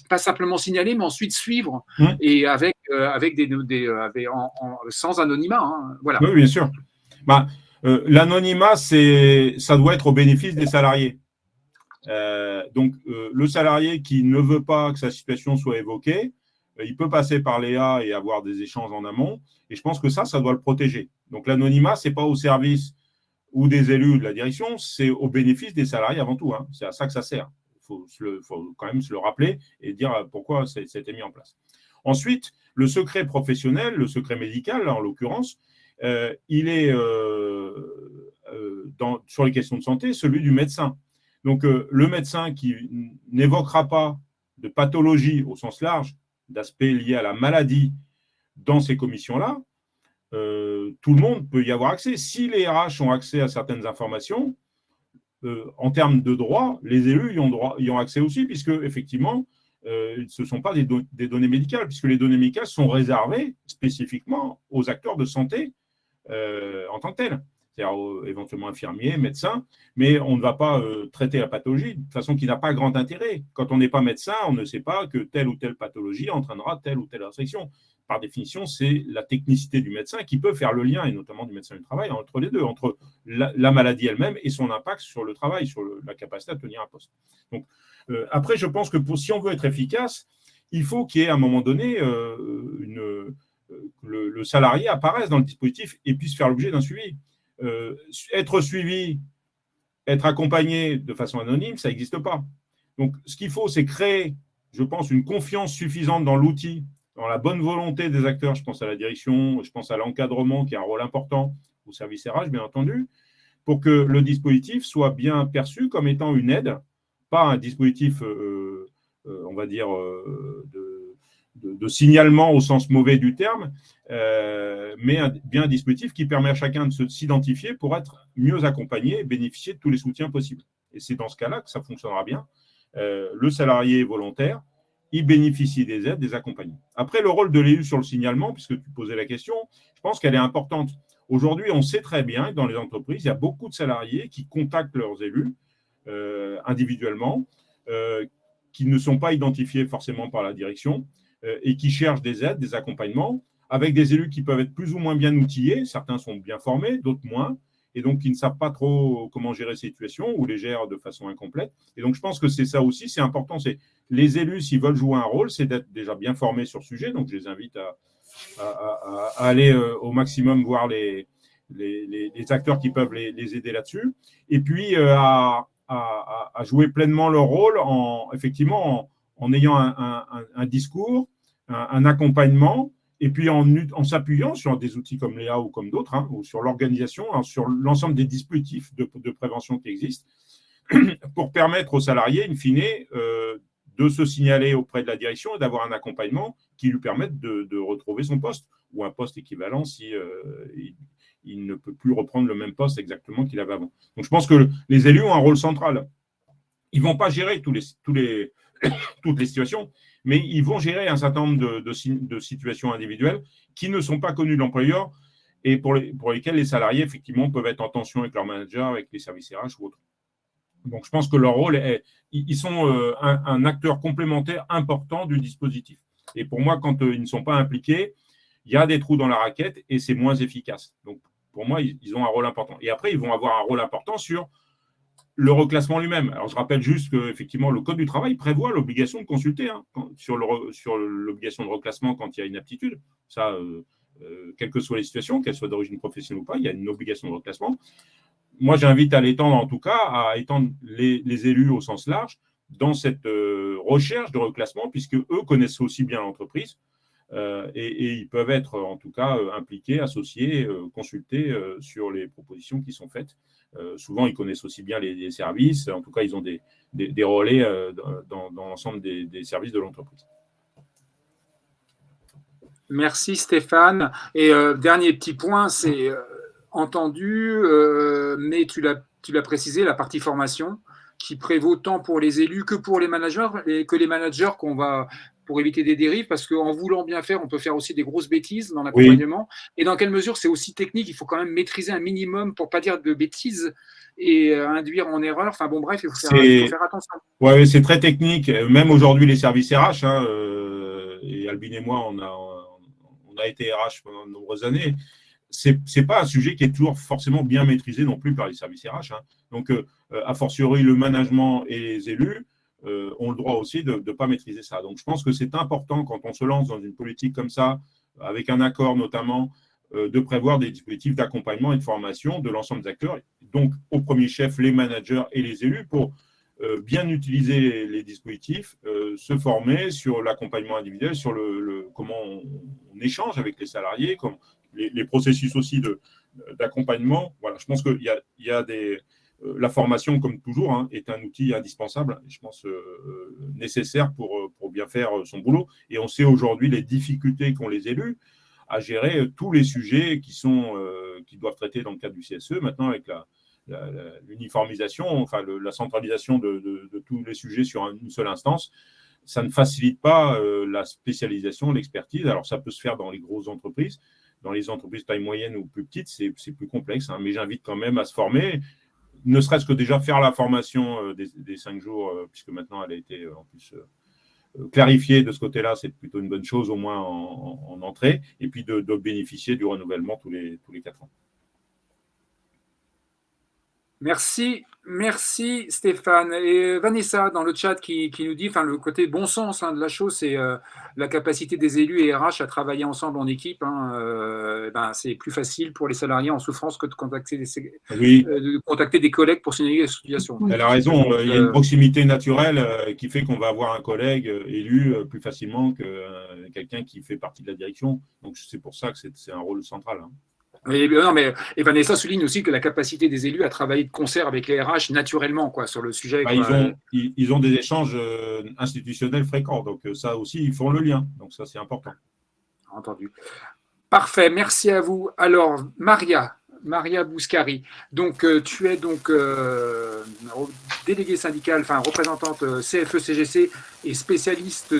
pas simplement signaler, mais ensuite suivre et sans anonymat. Hein, voilà. Oui, bien sûr. L'anonymat, ça doit être au bénéfice des salariés. Donc, le salarié qui ne veut pas que sa situation soit évoquée, il peut passer par Léa et avoir des échanges en amont. Et je pense que ça doit le protéger. Donc, l'anonymat, ce n'est pas au service ou des élus ou de la direction, c'est au bénéfice des salariés avant tout. Hein. C'est à ça que ça sert. Il faut quand même se le rappeler et dire pourquoi ça a été mis en place. Ensuite, le secret professionnel, le secret médical, là, en l'occurrence, il est, sur les questions de santé, celui du médecin. Donc, le médecin qui n'évoquera pas de pathologie au sens large, d'aspects liés à la maladie dans ces commissions-là, tout le monde peut y avoir accès. Si les RH ont accès à certaines informations, en termes de droit, les élus y ont accès aussi, puisque, effectivement, ce ne sont pas des données médicales, puisque les données médicales sont réservées spécifiquement aux acteurs de santé en tant que tels. C'est-à-dire éventuellement infirmiers, médecins, mais on ne va pas traiter la pathologie de façon qui n'a pas grand intérêt. Quand on n'est pas médecin, on ne sait pas que telle ou telle pathologie entraînera telle ou telle restriction. Par définition, c'est la technicité du médecin qui peut faire le lien, et notamment du médecin du travail, entre les deux, entre la maladie elle-même et son impact sur le travail, sur la capacité à tenir un poste. Donc, après, je pense que si on veut être efficace, il faut qu'il y ait à un moment donné le salarié apparaisse dans le dispositif et puisse faire l'objet d'un suivi. Être suivi, être accompagné de façon anonyme, ça n'existe pas. Donc, ce qu'il faut, c'est créer, je pense, une confiance suffisante dans l'outil, dans la bonne volonté des acteurs. Je pense à la direction, je pense à l'encadrement qui a un rôle important, au service RH, bien entendu, pour que le dispositif soit bien perçu comme étant une aide, pas un dispositif, on va dire, de signalement au sens mauvais du terme, mais bien un dispositif qui permet à chacun de s'identifier pour être mieux accompagné et bénéficier de tous les soutiens possibles. Et c'est dans ce cas-là que ça fonctionnera bien. Le salarié est volontaire, il bénéficie des aides, des accompagnements. Après, le rôle de l'EU sur le signalement, puisque tu posais la question, je pense qu'elle est importante. Aujourd'hui, on sait très bien que dans les entreprises, il y a beaucoup de salariés qui contactent leurs élus individuellement, qui ne sont pas identifiés forcément par la direction, et qui cherchent des aides, des accompagnements, avec des élus qui peuvent être plus ou moins bien outillés. Certains sont bien formés, d'autres moins, et donc qui ne savent pas trop comment gérer ces situations ou les gèrent de façon incomplète. Et donc, je pense que c'est ça aussi, c'est important. C'est les élus, s'ils veulent jouer un rôle, c'est d'être déjà bien formés sur le sujet. Donc, je les invite à aller au maximum voir les acteurs qui peuvent les aider là-dessus. Et puis, à jouer pleinement leur rôle en ayant un discours, un accompagnement Et puis en s'appuyant sur des outils comme Léa ou comme d'autres, hein, ou sur l'organisation, hein, sur l'ensemble des dispositifs de prévention qui existent, pour permettre aux salariés, in fine, de se signaler auprès de la direction et d'avoir un accompagnement qui lui permette de retrouver son poste ou un poste équivalent si il ne peut plus reprendre le même poste exactement qu'il avait avant. Donc, je pense que les élus ont un rôle central. Ils ne vont pas gérer toutes les situations, mais ils vont gérer un certain nombre de situations individuelles qui ne sont pas connues de l'employeur et pour lesquelles les salariés, effectivement, peuvent être en tension avec leur manager, avec les services RH ou autres. Donc, je pense que leur rôle ils sont un acteur complémentaire important du dispositif. Et pour moi, quand ils ne sont pas impliqués, il y a des trous dans la raquette et c'est moins efficace. Donc, pour moi, ils ont un rôle important. Et après, ils vont avoir un rôle important sur le reclassement lui-même. Alors, je rappelle juste qu'effectivement, le Code du travail prévoit l'obligation de consulter sur l'obligation de reclassement quand il y a inaptitude. Ça, quelles que soient les situations, qu'elles soient d'origine professionnelle ou pas, il y a une obligation de reclassement. Moi, j'invite à l'étendre, en tout cas, à étendre les élus au sens large dans cette recherche de reclassement, puisque eux connaissent aussi bien l'entreprise et ils peuvent être, en tout cas, impliqués, associés, consultés sur les propositions qui sont faites. Souvent, ils connaissent aussi bien les services. En tout cas, ils ont des relais dans l'ensemble des services de l'entreprise. Merci Stéphane. Et dernier petit point, c'est entendu, mais tu l'as précisé, la partie formation qui prévaut tant pour les élus que pour les managers, qu'on va, pour éviter des dérives, parce qu'en voulant bien faire, on peut faire aussi des grosses bêtises dans l'accompagnement. Oui. Et dans quelle mesure c'est aussi technique, il faut quand même maîtriser un minimum pour ne pas dire de bêtises et induire en erreur. Enfin bon, bref, il faut faire attention. Oui, c'est très technique. Même aujourd'hui, les services RH, et Albin et moi, on a été RH pendant de nombreuses années. C'est pas un sujet qui est toujours forcément bien maîtrisé non plus par les services RH. Donc, a fortiori, le management et les élus ont le droit aussi de ne pas maîtriser ça. Donc, je pense que c'est important quand on se lance dans une politique comme ça, avec un accord notamment, de prévoir des dispositifs d'accompagnement et de formation de l'ensemble des acteurs. Donc, au premier chef, les managers et les élus pour bien utiliser les dispositifs, se former sur l'accompagnement individuel, sur comment on échange avec les salariés, les processus aussi d'accompagnement. Voilà, je pense qu'il y a la formation, comme toujours, est un outil indispensable, je pense nécessaire pour bien faire son boulot. Et on sait aujourd'hui les difficultés qu'ont les élus à gérer tous les sujets qui doivent traiter dans le cadre du CSE, maintenant avec l'uniformisation, enfin la centralisation de tous les sujets sur une seule instance. Ça ne facilite pas la spécialisation, l'expertise. Alors, ça peut se faire dans les grosses entreprises. Dans les entreprises taille moyenne ou plus petites, c'est plus complexe, mais j'invite quand même à se former, ne serait-ce que déjà faire la formation des 5 jours, puisque maintenant elle a été en plus clarifiée de ce côté-là, c'est plutôt une bonne chose, au moins en entrée, et puis de bénéficier du renouvellement tous les 4 ans. Merci Stéphane. Et Vanessa, dans le chat, qui nous dit, le côté bon sens de la chose, c'est la capacité des élus et RH à travailler ensemble en équipe. C'est plus facile pour les salariés en souffrance que de contacter des collègues pour signaler la situation. Elle a raison, il y a une proximité naturelle qui fait qu'on va avoir un collègue élu plus facilement que quelqu'un qui fait partie de la direction. Donc c'est pour ça que c'est un rôle central. Et Vanessa souligne aussi que la capacité des élus à travailler de concert avec les RH naturellement sur le sujet. Ils ont des échanges institutionnels fréquents, donc ça aussi, ils font le lien. Donc ça, c'est important. Entendu. Parfait, merci à vous. Alors, Maria Bouscari, donc tu es déléguée syndicale, représentante CFE-CGC et spécialiste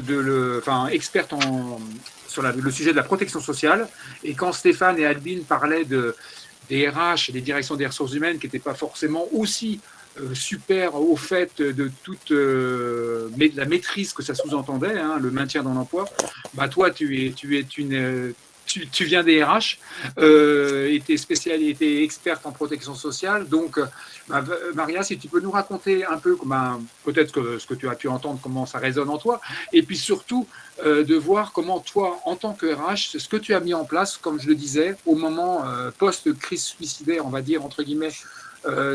experte sur le sujet de la protection sociale. Et quand Stéphane et Albin parlaient des RH et des directions des ressources humaines qui n'étaient pas forcément aussi super au fait de toute la maîtrise que ça sous-entendait, le maintien dans l'emploi, toi, tu viens des RH, était experte en protection sociale. Donc, Maria, si tu peux nous raconter un peu, peut-être ce que tu as pu entendre, comment ça résonne en toi, et puis surtout de voir comment toi, en tant que RH, ce que tu as mis en place, comme je le disais, au moment post-crise suicidaire, on va dire, entre guillemets,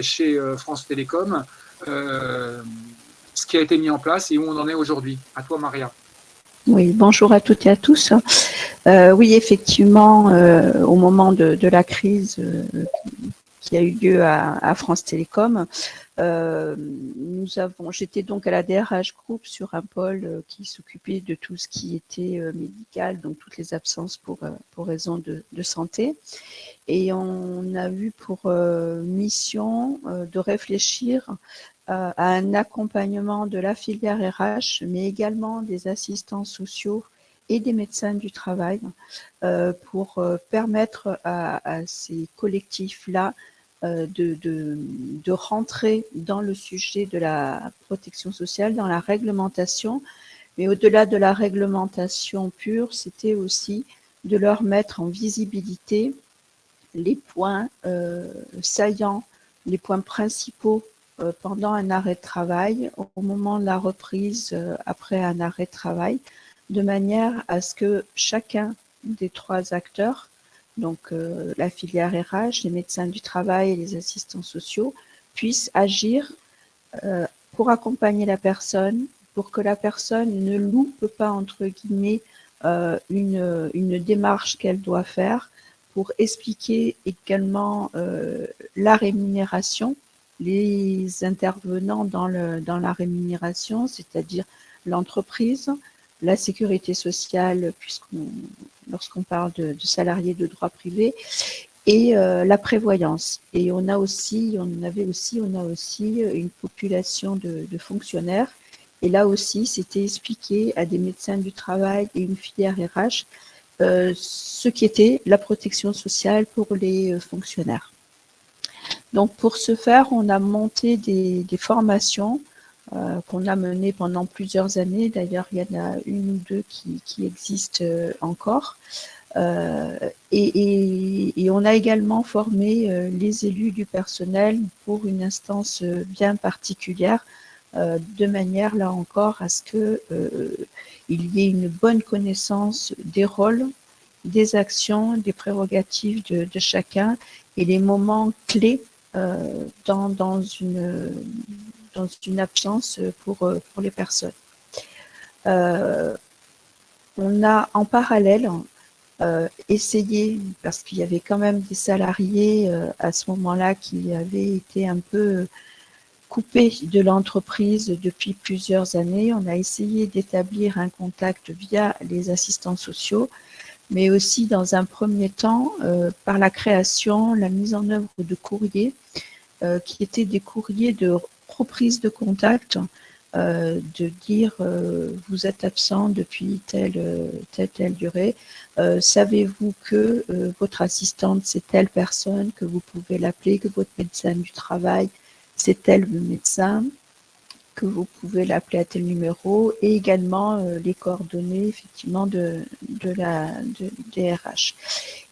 chez France Télécom, ce qui a été mis en place et où on en est aujourd'hui. À toi, Maria. Oui, bonjour à toutes et à tous. Oui, effectivement, au moment de la crise qui a eu lieu à France Télécom, j'étais donc à la DRH Group sur un pôle qui s'occupait de tout ce qui était médical, donc toutes les absences pour raison de santé. Et on a eu pour mission de réfléchir à un accompagnement de la filière RH, mais également des assistants sociaux et des médecins du travail pour permettre à ces collectifs-là de rentrer dans le sujet de la protection sociale, dans la réglementation. Mais au-delà de la réglementation pure, c'était aussi de leur mettre en visibilité les points saillants, les points principaux pendant un arrêt de travail, au moment de la reprise après un arrêt de travail, de manière à ce que chacun des trois acteurs, donc la filière RH, les médecins du travail et les assistants sociaux, puissent agir pour accompagner la personne, pour que la personne ne loupe pas, entre guillemets, une démarche qu'elle doit faire, pour expliquer également la rémunération, les intervenants dans la rémunération, c'est-à-dire l'entreprise, la sécurité sociale, lorsqu'on parle de salariés de droit privé, et la prévoyance. Et on a aussi une population de fonctionnaires. Et là aussi, c'était expliqué à des médecins du travail et une filière RH ce qui était la protection sociale pour les fonctionnaires. Donc, pour ce faire, on a monté des formations qu'on a menées pendant plusieurs années. D'ailleurs, il y en a une ou deux qui existent encore. Et on a également formé les élus du personnel pour une instance bien particulière, de manière, là encore, à ce que il y ait une bonne connaissance des rôles, des actions, des prérogatives de chacun et les moments clés dans une absence pour les personnes. On a en parallèle essayé, parce qu'il y avait quand même des salariés à ce moment-là qui avaient été un peu coupés de l'entreprise depuis plusieurs années. On a essayé d'établir un contact via les assistants sociaux, mais aussi dans un premier temps par la création, la mise en œuvre de courriers qui étaient des courriers de reprise de contact, de dire vous êtes absent depuis telle durée, savez-vous que votre assistante c'est telle personne, que vous pouvez l'appeler, que votre médecin du travail c'est tel médecin, que vous pouvez l'appeler à tel numéro, et également les coordonnées effectivement des RH.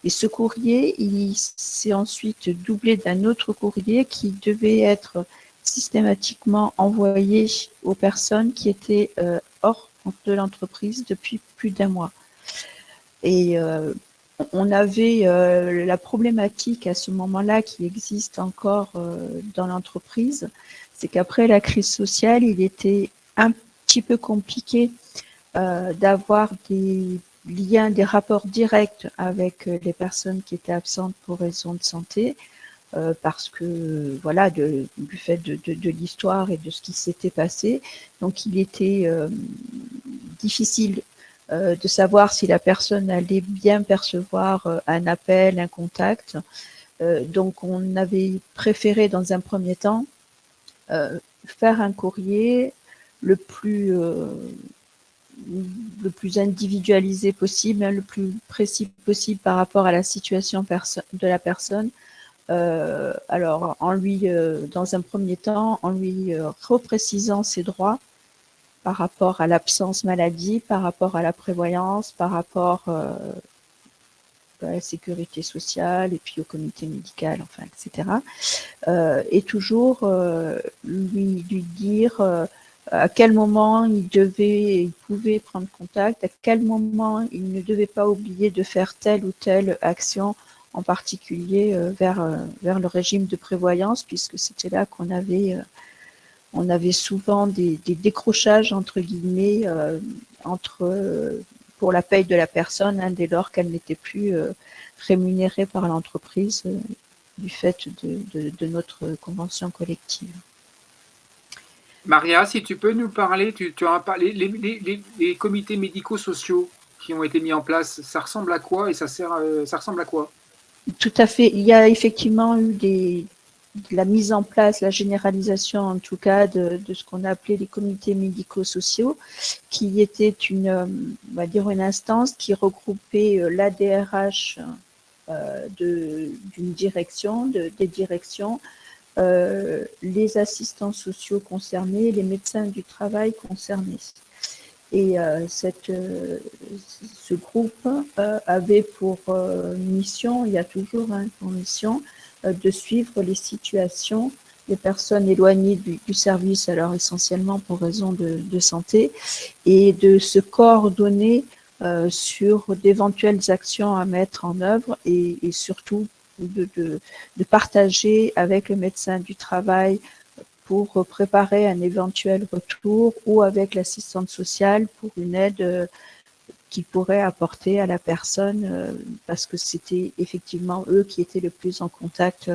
Et ce courrier, il s'est ensuite doublé d'un autre courrier qui devait être systématiquement envoyé aux personnes qui étaient hors de l'entreprise depuis plus d'un mois. Et on avait la problématique à ce moment-là qui existe encore dans l'entreprise, c'est qu'après la crise sociale, il était un petit peu compliqué d'avoir des liens, des rapports directs avec les personnes qui étaient absentes pour raison de santé, parce que voilà, du fait de l'histoire et de ce qui s'était passé, donc il était difficile de savoir si la personne allait bien percevoir un appel, un contact. Donc on avait préféré dans un premier temps faire un courrier le plus individualisé possible, le plus précis possible par rapport à la situation de la personne. Alors, dans un premier temps, en lui reprécisant ses droits par rapport à l'absence maladie, par rapport à la prévoyance, par rapport à la sécurité sociale et puis au comité médical, enfin, etc. Et toujours lui dire à quel moment il pouvait prendre contact, à quel moment il ne devait pas oublier de faire telle ou telle action, en particulier vers le régime de prévoyance, puisque c'était là qu'on avait on avait souvent des décrochages, entre guillemets, entre pour la paye de la personne, hein, dès lors qu'elle n'était plus rémunérée par l'entreprise du fait de notre convention collective. Maria, si tu peux nous parler, tu as parlé, les comités médico-sociaux qui ont été mis en place, ça ressemble à quoi et ça ressemble à quoi? Tout à fait. Il y a effectivement eu de la mise en place, la généralisation en tout cas de ce qu'on a appelé les comités médico-sociaux, qui était on va dire une instance qui regroupait l'ADRH d'une direction, des directions, les assistants sociaux concernés, les médecins du travail concernés. Et ce groupe avait pour mission, il y a toujours pour mission, de suivre les situations des personnes éloignées du service, alors essentiellement pour raison de santé, et de se coordonner sur d'éventuelles actions à mettre en œuvre et surtout de partager avec le médecin du travail pour préparer un éventuel retour ou avec l'assistante sociale pour une aide qu'ils pourraient apporter à la personne parce que c'était effectivement eux qui étaient le plus en contact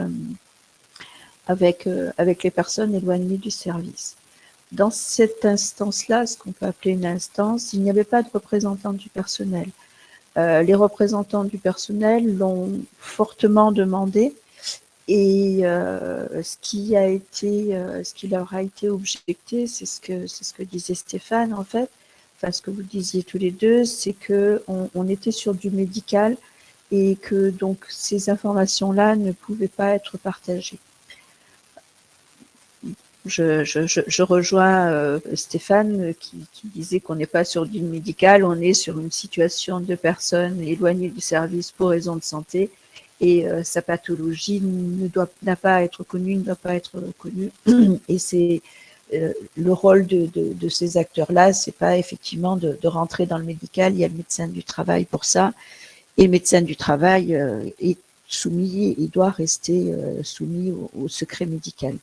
avec les personnes éloignées du service. Dans cette instance-là, ce qu'on peut appeler une instance, il n'y avait pas de représentants du personnel. Les représentants du personnel l'ont fortement demandé et ce qui leur a été objecté, c'est ce que disait Stéphane en fait, enfin ce que vous disiez tous les deux, c'est que on était sur du médical et que donc ces informations-là ne pouvaient pas être partagées. Je rejoins Stéphane qui disait qu'on n'est pas sur du médical, on est sur une situation de personnes éloignées du service pour raison de santé et sa pathologie n'a pas à être connue, ne doit pas être reconnue. Et c'est le rôle de ces acteurs-là, c'est pas effectivement de rentrer dans le médical, il y a le médecin du travail pour ça, et le médecin du travail est soumis, il doit rester soumis au secret médical.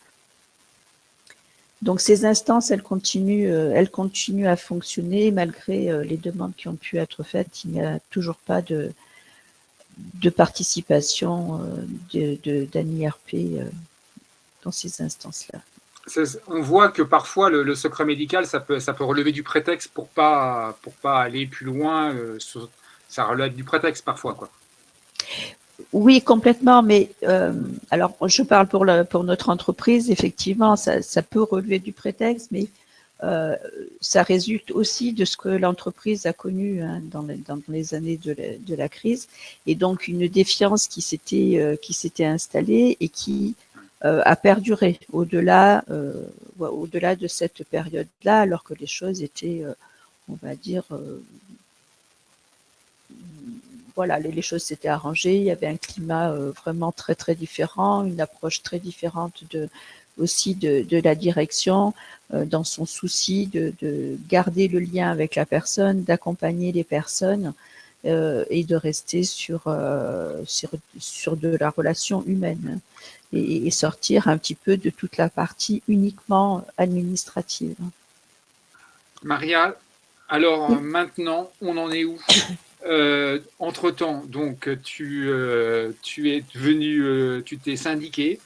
Donc ces instances, elles continuent à fonctionner malgré les demandes qui ont pu être faites. Il n'y a toujours pas de participation d'ANIRP dans ces instances-là. On voit que parfois le secret médical, ça peut relever du prétexte pour pas aller plus loin. Ça relève du prétexte parfois, quoi. Oui, complètement, mais alors je parle pour notre entreprise, effectivement, ça peut relever du prétexte, mais ça résulte aussi de ce que l'entreprise a connu hein, dans les années de la crise, et donc une défiance qui s'était installée et qui a perduré au-delà de cette période-là, alors que les choses étaient, on va dire, voilà, les choses s'étaient arrangées, il y avait un climat vraiment très très différent, une approche très différente aussi de la direction, dans son souci de garder le lien avec la personne, d'accompagner les personnes et de rester sur de la relation humaine et sortir un petit peu de toute la partie uniquement administrative. Maria, alors maintenant, on en est où? Entre-temps, donc tu t'es syndiqué,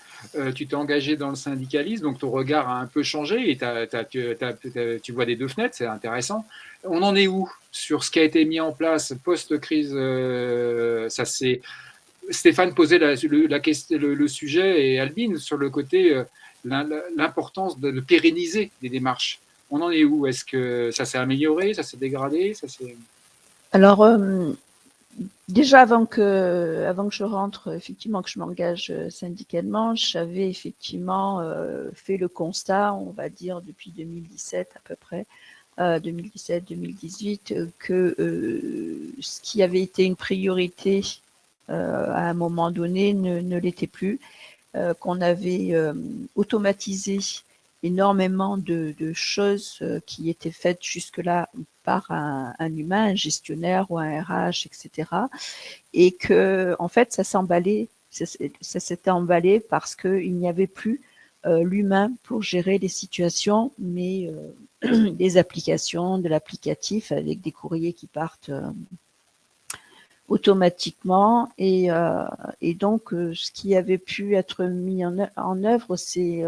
tu t'es engagé dans le syndicalisme, donc ton regard a un peu changé et tu vois des deux fenêtres, c'est intéressant. On en est où sur ce qui a été mis en place post-crise? Stéphane posait le sujet et Albine sur le côté l'importance de pérenniser des démarches. On en est où? Est-ce que ça s'est amélioré, ça s'est dégradé, Alors, déjà avant que je rentre, effectivement, que je m'engage syndicalement, j'avais effectivement fait le constat, on va dire depuis 2017 à peu près, 2017-2018, que ce qui avait été une priorité à un moment donné ne l'était plus, qu'on avait automatisé énormément de choses qui étaient faites jusque-là par un humain, un gestionnaire ou un RH, etc. Et que, en fait, ça s'était emballé parce qu'il n'y avait plus l'humain pour gérer les situations, mais des applications, de l'applicatif avec des courriers qui partent automatiquement. Et donc, ce qui avait pu être mis en œuvre, c'est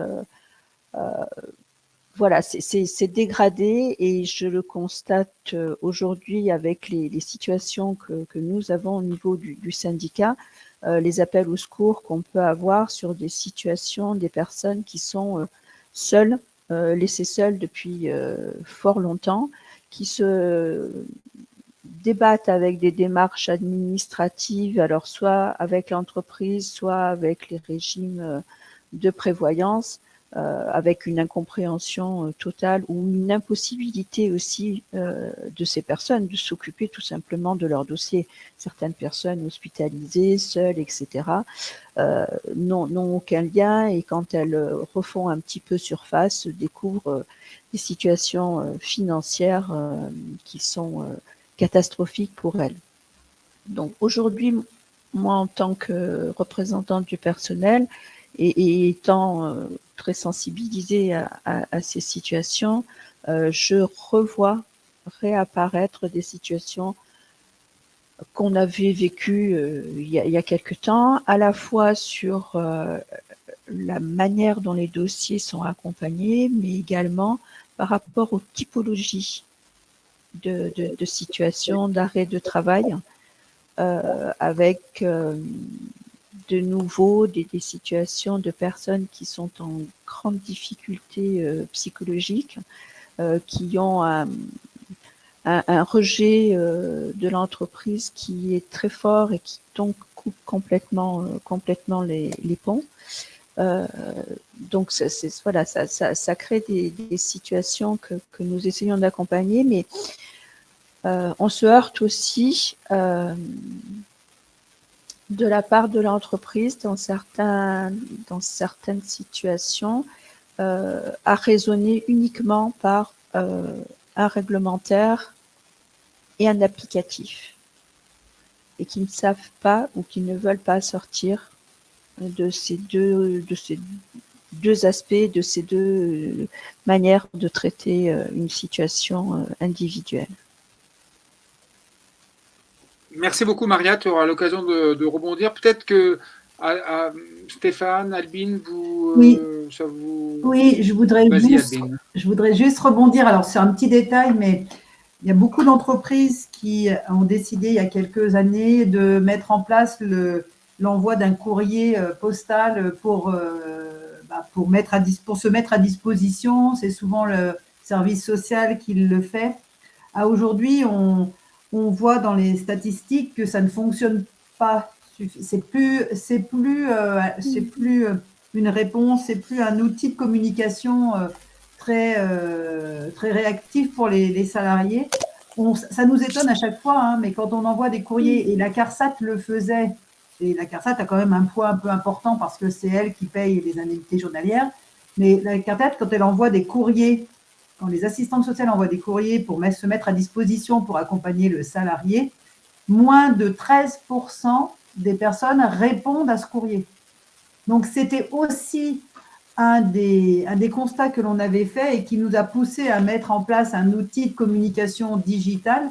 voilà, c'est dégradé, et je le constate aujourd'hui avec les situations que nous avons au niveau du syndicat, les appels au secours qu'on peut avoir sur des situations, des personnes qui sont seules, laissées seules depuis fort longtemps, qui se débattent avec des démarches administratives, alors soit avec l'entreprise, soit avec les régimes de prévoyance, avec une incompréhension totale ou une impossibilité aussi de ces personnes de s'occuper tout simplement de leur dossier. Certaines personnes hospitalisées, seules, etc., n'ont aucun lien, et quand elles refont un petit peu surface, découvrent des situations financières qui sont catastrophiques pour elles. Donc aujourd'hui, moi, en tant que représentante du personnel, et étant très sensibilisée à ces situations, je revois réapparaître des situations qu'on avait vécues il y a quelque temps, à la fois sur la manière dont les dossiers sont accompagnés, mais également par rapport aux typologies de situations d'arrêt de travail, avec de nouveau des situations de personnes qui sont en grande difficulté psychologique, qui ont un rejet de l'entreprise qui est très fort et qui donc coupe complètement les ponts. Donc voilà, ça crée des situations que nous essayons d'accompagner, mais on se heurte aussi de la part de l'entreprise dans certaines situations à raisonner uniquement par un réglementaire et un applicatif, et qui ne savent pas ou qui ne veulent pas sortir de ces deux aspects, de ces deux manières de traiter une situation individuelle. Merci beaucoup, Maria. Tu auras l'occasion de rebondir. Peut-être que Stéphane, Albine, oui. Ça vous... Oui, je voudrais juste rebondir. Alors, c'est un petit détail, mais il y a beaucoup d'entreprises qui ont décidé il y a quelques années de mettre en place l'envoi d'un courrier postal pour se mettre à disposition. C'est souvent le service social qui le fait. Aujourd'hui, on voit dans les statistiques que ça ne fonctionne pas. C'est plus une réponse, c'est plus un outil de communication très réactif pour les salariés. Ça nous étonne à chaque fois, hein, mais quand on envoie des courriers, et la CARSAT le faisait, et la CARSAT a quand même un poids un peu important parce que c'est elle qui paye les indemnités journalières, mais la CARSAT, quand elle envoie des courriers, quand les assistantes sociales envoient des courriers pour se mettre à disposition pour accompagner le salarié, moins de 13% des personnes répondent à ce courrier. Donc, c'était aussi un des constats que l'on avait fait et qui nous a poussé à mettre en place un outil de communication digitale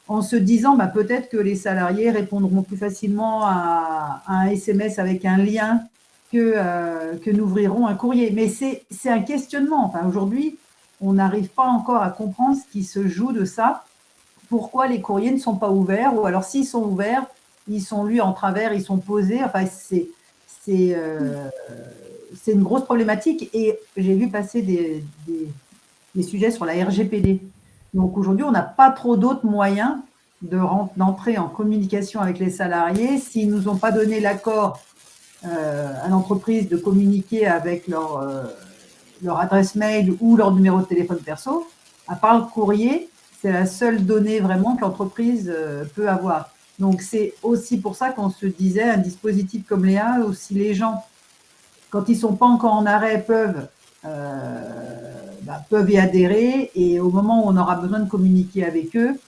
en se disant peut-être que les salariés répondront plus facilement à un SMS avec un lien que n'ouvriront un courrier. Mais c'est un questionnement. Enfin, aujourd'hui, on n'arrive pas encore à comprendre ce qui se joue de ça. Pourquoi les courriers ne sont pas ouverts, ou alors s'ils sont ouverts, ils sont lus en travers, ils sont posés. Enfin, c'est une grosse problématique, et j'ai vu passer des sujets sur la RGPD. Donc aujourd'hui, on n'a pas trop d'autres moyens d'entrer en communication avec les salariés s'ils ne nous ont pas donné l'accord à l'entreprise de communiquer avec leur adresse mail ou leur numéro de téléphone perso. À part le courrier, c'est la seule donnée vraiment que l'entreprise peut avoir. Donc, c'est aussi pour ça qu'on se disait un dispositif comme Léa, où si les gens, quand ils ne sont pas encore en arrêt, peuvent y adhérer, et au moment où on aura besoin de communiquer avec eux,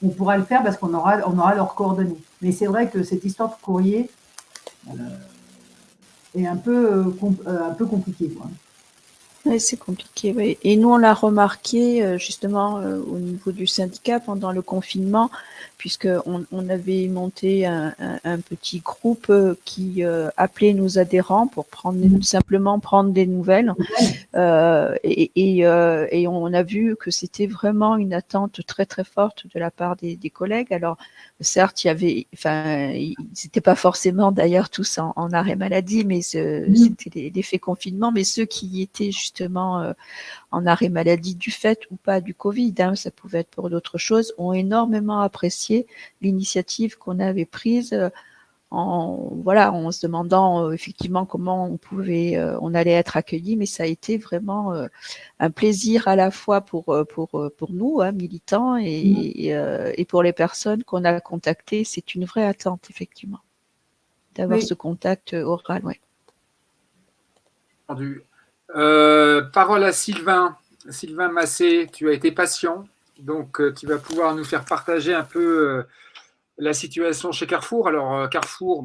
on pourra le faire parce qu'on aura leurs coordonnées. Mais c'est vrai que cette histoire de courrier, est un peu compliqué, quoi. Ouais, c'est compliqué, oui. Et nous, on l'a remarqué justement au niveau du syndicat pendant le confinement, puisqu'on avait monté un petit groupe qui appelait nos adhérents pour simplement prendre des nouvelles. Et on a vu que c'était vraiment une attente très très forte de la part des collègues. Alors certes, ils n'étaient pas forcément d'ailleurs tous en arrêt maladie, mais c'était l'effet confinement. Mais ceux qui étaient justement en arrêt maladie du fait ou pas du Covid, ça pouvait être pour d'autres choses, ont énormément apprécié l'initiative qu'on avait prise. En se demandant effectivement comment on allait être accueillis, mais ça a été vraiment un plaisir à la fois pour nous, militants, et pour les personnes qu'on a contactées. C'est une vraie attente, effectivement, d'avoir ce contact oral. Ouais. Parole à Sylvain Massé, tu as été patient, donc tu vas pouvoir nous faire partager un peu la situation chez Carrefour. Alors, Carrefour,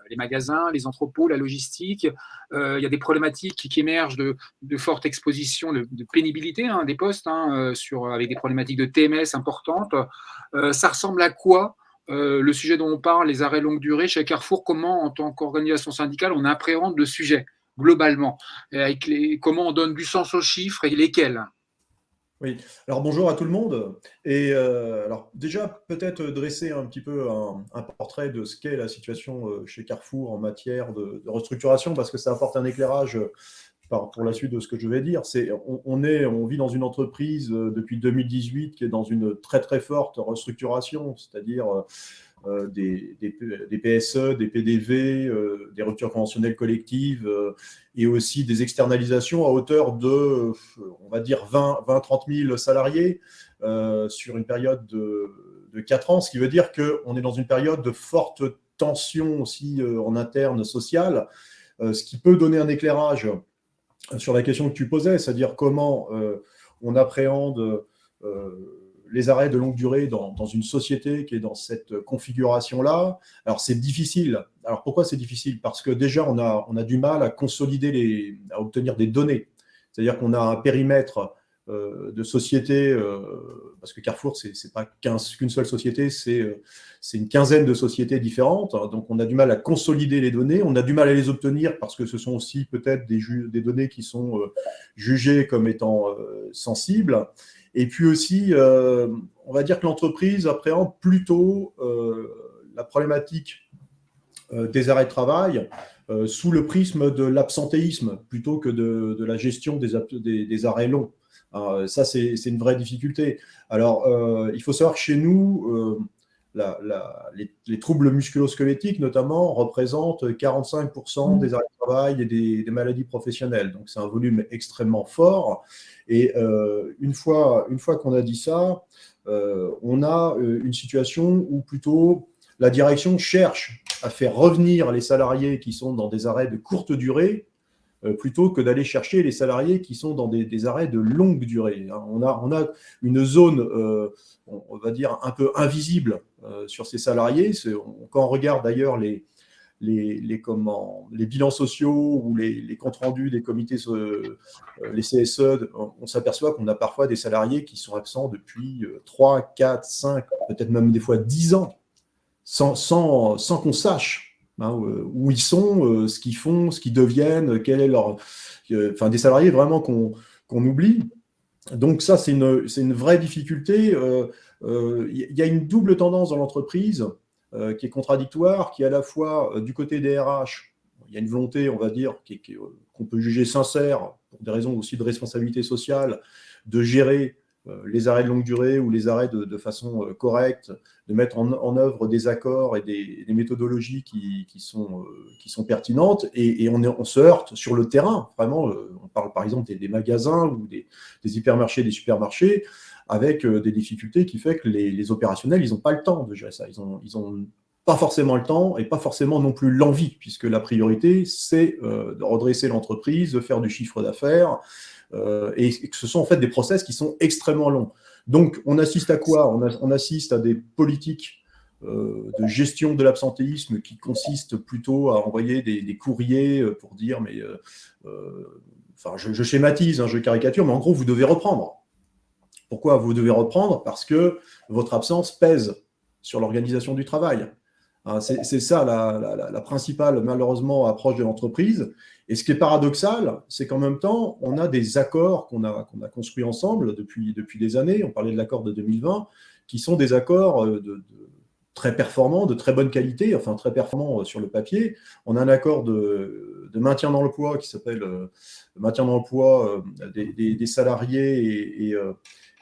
les magasins, les entrepôts, la logistique, il y a des problématiques qui émergent de forte exposition, de pénibilité des postes, avec des problématiques de TMS importantes. Ça ressemble à quoi le sujet dont on parle, les arrêts longue durée chez Carrefour? Comment, en tant qu'organisation syndicale, on appréhende le sujet globalement, comment on donne du sens aux chiffres et lesquels? Oui, alors bonjour à tout le monde. Et alors déjà, peut-être dresser un petit peu un portrait de ce qu'est la situation chez Carrefour en matière de restructuration, parce que ça apporte un éclairage pour la suite de ce que je vais dire. On vit dans une entreprise depuis 2018 qui est dans une très très forte restructuration, c'est-à-dire des PSE, des PDV, des ruptures conventionnelles collectives et aussi des externalisations à hauteur de, on va dire, 20-30 000 salariés sur une période de 4 ans, ce qui veut dire qu'on est dans une période de forte tension aussi en interne sociale, ce qui peut donner un éclairage sur la question que tu posais, c'est-à-dire comment on appréhende les arrêts de longue durée dans une société qui est dans cette configuration-là. Alors, c'est difficile. Alors, pourquoi c'est difficile? Parce que déjà, on a du mal à consolider, à obtenir des données. C'est-à-dire qu'on a un périmètre de société, parce que Carrefour, c'est pas qu'une seule société, c'est une quinzaine de sociétés différentes. Donc, on a du mal à consolider les données. On a du mal à les obtenir parce que ce sont aussi peut-être des données qui sont jugées comme étant sensibles. Et puis aussi, on va dire que l'entreprise appréhende plutôt la problématique des arrêts de travail sous le prisme de l'absentéisme plutôt que de la gestion des arrêts longs. Alors, ça, c'est une vraie difficulté. Alors, il faut savoir que chez nous, les troubles musculo-squelettiques, notamment, représentent 45% des arrêts de travail et des maladies professionnelles. Donc, c'est un volume extrêmement fort. Et une fois qu'on a dit ça, on a une situation où plutôt la direction cherche à faire revenir les salariés qui sont dans des arrêts de courte durée plutôt que d'aller chercher les salariés qui sont dans des arrêts de longue durée. On a une zone, on va dire, un peu invisible sur ces salariés. Quand on regarde d'ailleurs les bilans sociaux ou les comptes rendus des comités, les CSE, on s'aperçoit qu'on a parfois des salariés qui sont absents depuis 3, 4, 5, peut-être même des fois 10 ans, sans qu'on sache où ils sont, ce qu'ils font, ce qu'ils deviennent, quel est leur... des salariés vraiment qu'on oublie. Donc ça, c'est une vraie difficulté. Y a une double tendance dans l'entreprise qui est contradictoire, qui est à la fois du côté des RH, il y a une volonté, on va dire, qu'on peut juger sincère, pour des raisons aussi de responsabilité sociale, de gérer les arrêts de longue durée ou les arrêts de façon correcte, de mettre en œuvre des accords et des méthodologies qui sont pertinentes. Et on se heurte sur le terrain, vraiment, on parle par exemple des magasins ou des hypermarchés, des supermarchés, avec des difficultés qui fait que les opérationnels, ils n'ont pas le temps de gérer ça. Ils ont pas forcément le temps et pas forcément non plus l'envie, puisque la priorité, c'est de redresser l'entreprise, de faire du chiffre d'affaires, et que ce sont en fait des process qui sont extrêmement longs. Donc, on assiste à quoi? On assiste à des politiques de gestion de l'absentéisme qui consiste plutôt à envoyer des courriers pour dire, mais enfin, je schématise, hein, je caricature, mais en gros, vous devez reprendre. Pourquoi vous devez reprendre? Parce que votre absence pèse sur l'organisation du travail. Hein, c'est ça la principale, malheureusement, approche de l'entreprise. Et ce qui est paradoxal, c'est qu'en même temps, on a des accords qu'on a construits ensemble depuis des années. On parlait de l'accord de 2020, qui sont des accords très performants, de très bonne qualité, enfin très performants sur le papier. On a un accord de maintien dans l'emploi qui s'appelle maintien dans l'emploi des salariés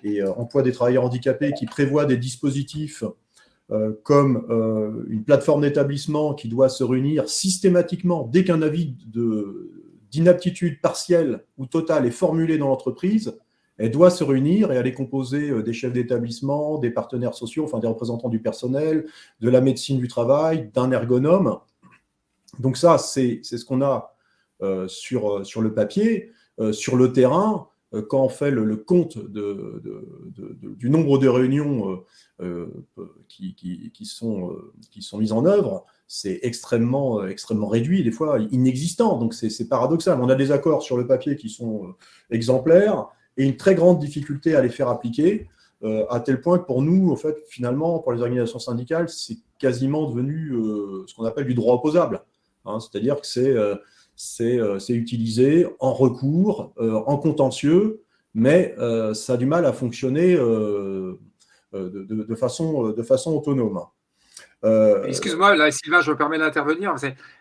et emploi des travailleurs handicapés, qui prévoit des dispositifs comme une plateforme d'établissement qui doit se réunir systématiquement dès qu'un avis d'inaptitude partielle ou totale est formulé dans l'entreprise. Elle doit se réunir et elle est composée des chefs d'établissement, des partenaires sociaux, enfin des représentants du personnel, de la médecine du travail, d'un ergonome. Donc ça, c'est ce qu'on a sur le papier. Sur le terrain, quand on fait le compte du nombre de réunions qui sont mises en œuvre, c'est extrêmement réduit, des fois inexistant. Donc c'est paradoxal. On a des accords sur le papier qui sont exemplaires et une très grande difficulté à les faire appliquer, à tel point que pour nous, en fait, finalement, pour les organisations syndicales, c'est quasiment devenu ce qu'on appelle du droit opposable. Hein, c'est-à-dire que c'est utilisé en recours, en contentieux, mais ça a du mal à fonctionner de façon autonome. Excuse-moi, là, Sylvain, je me permets d'intervenir.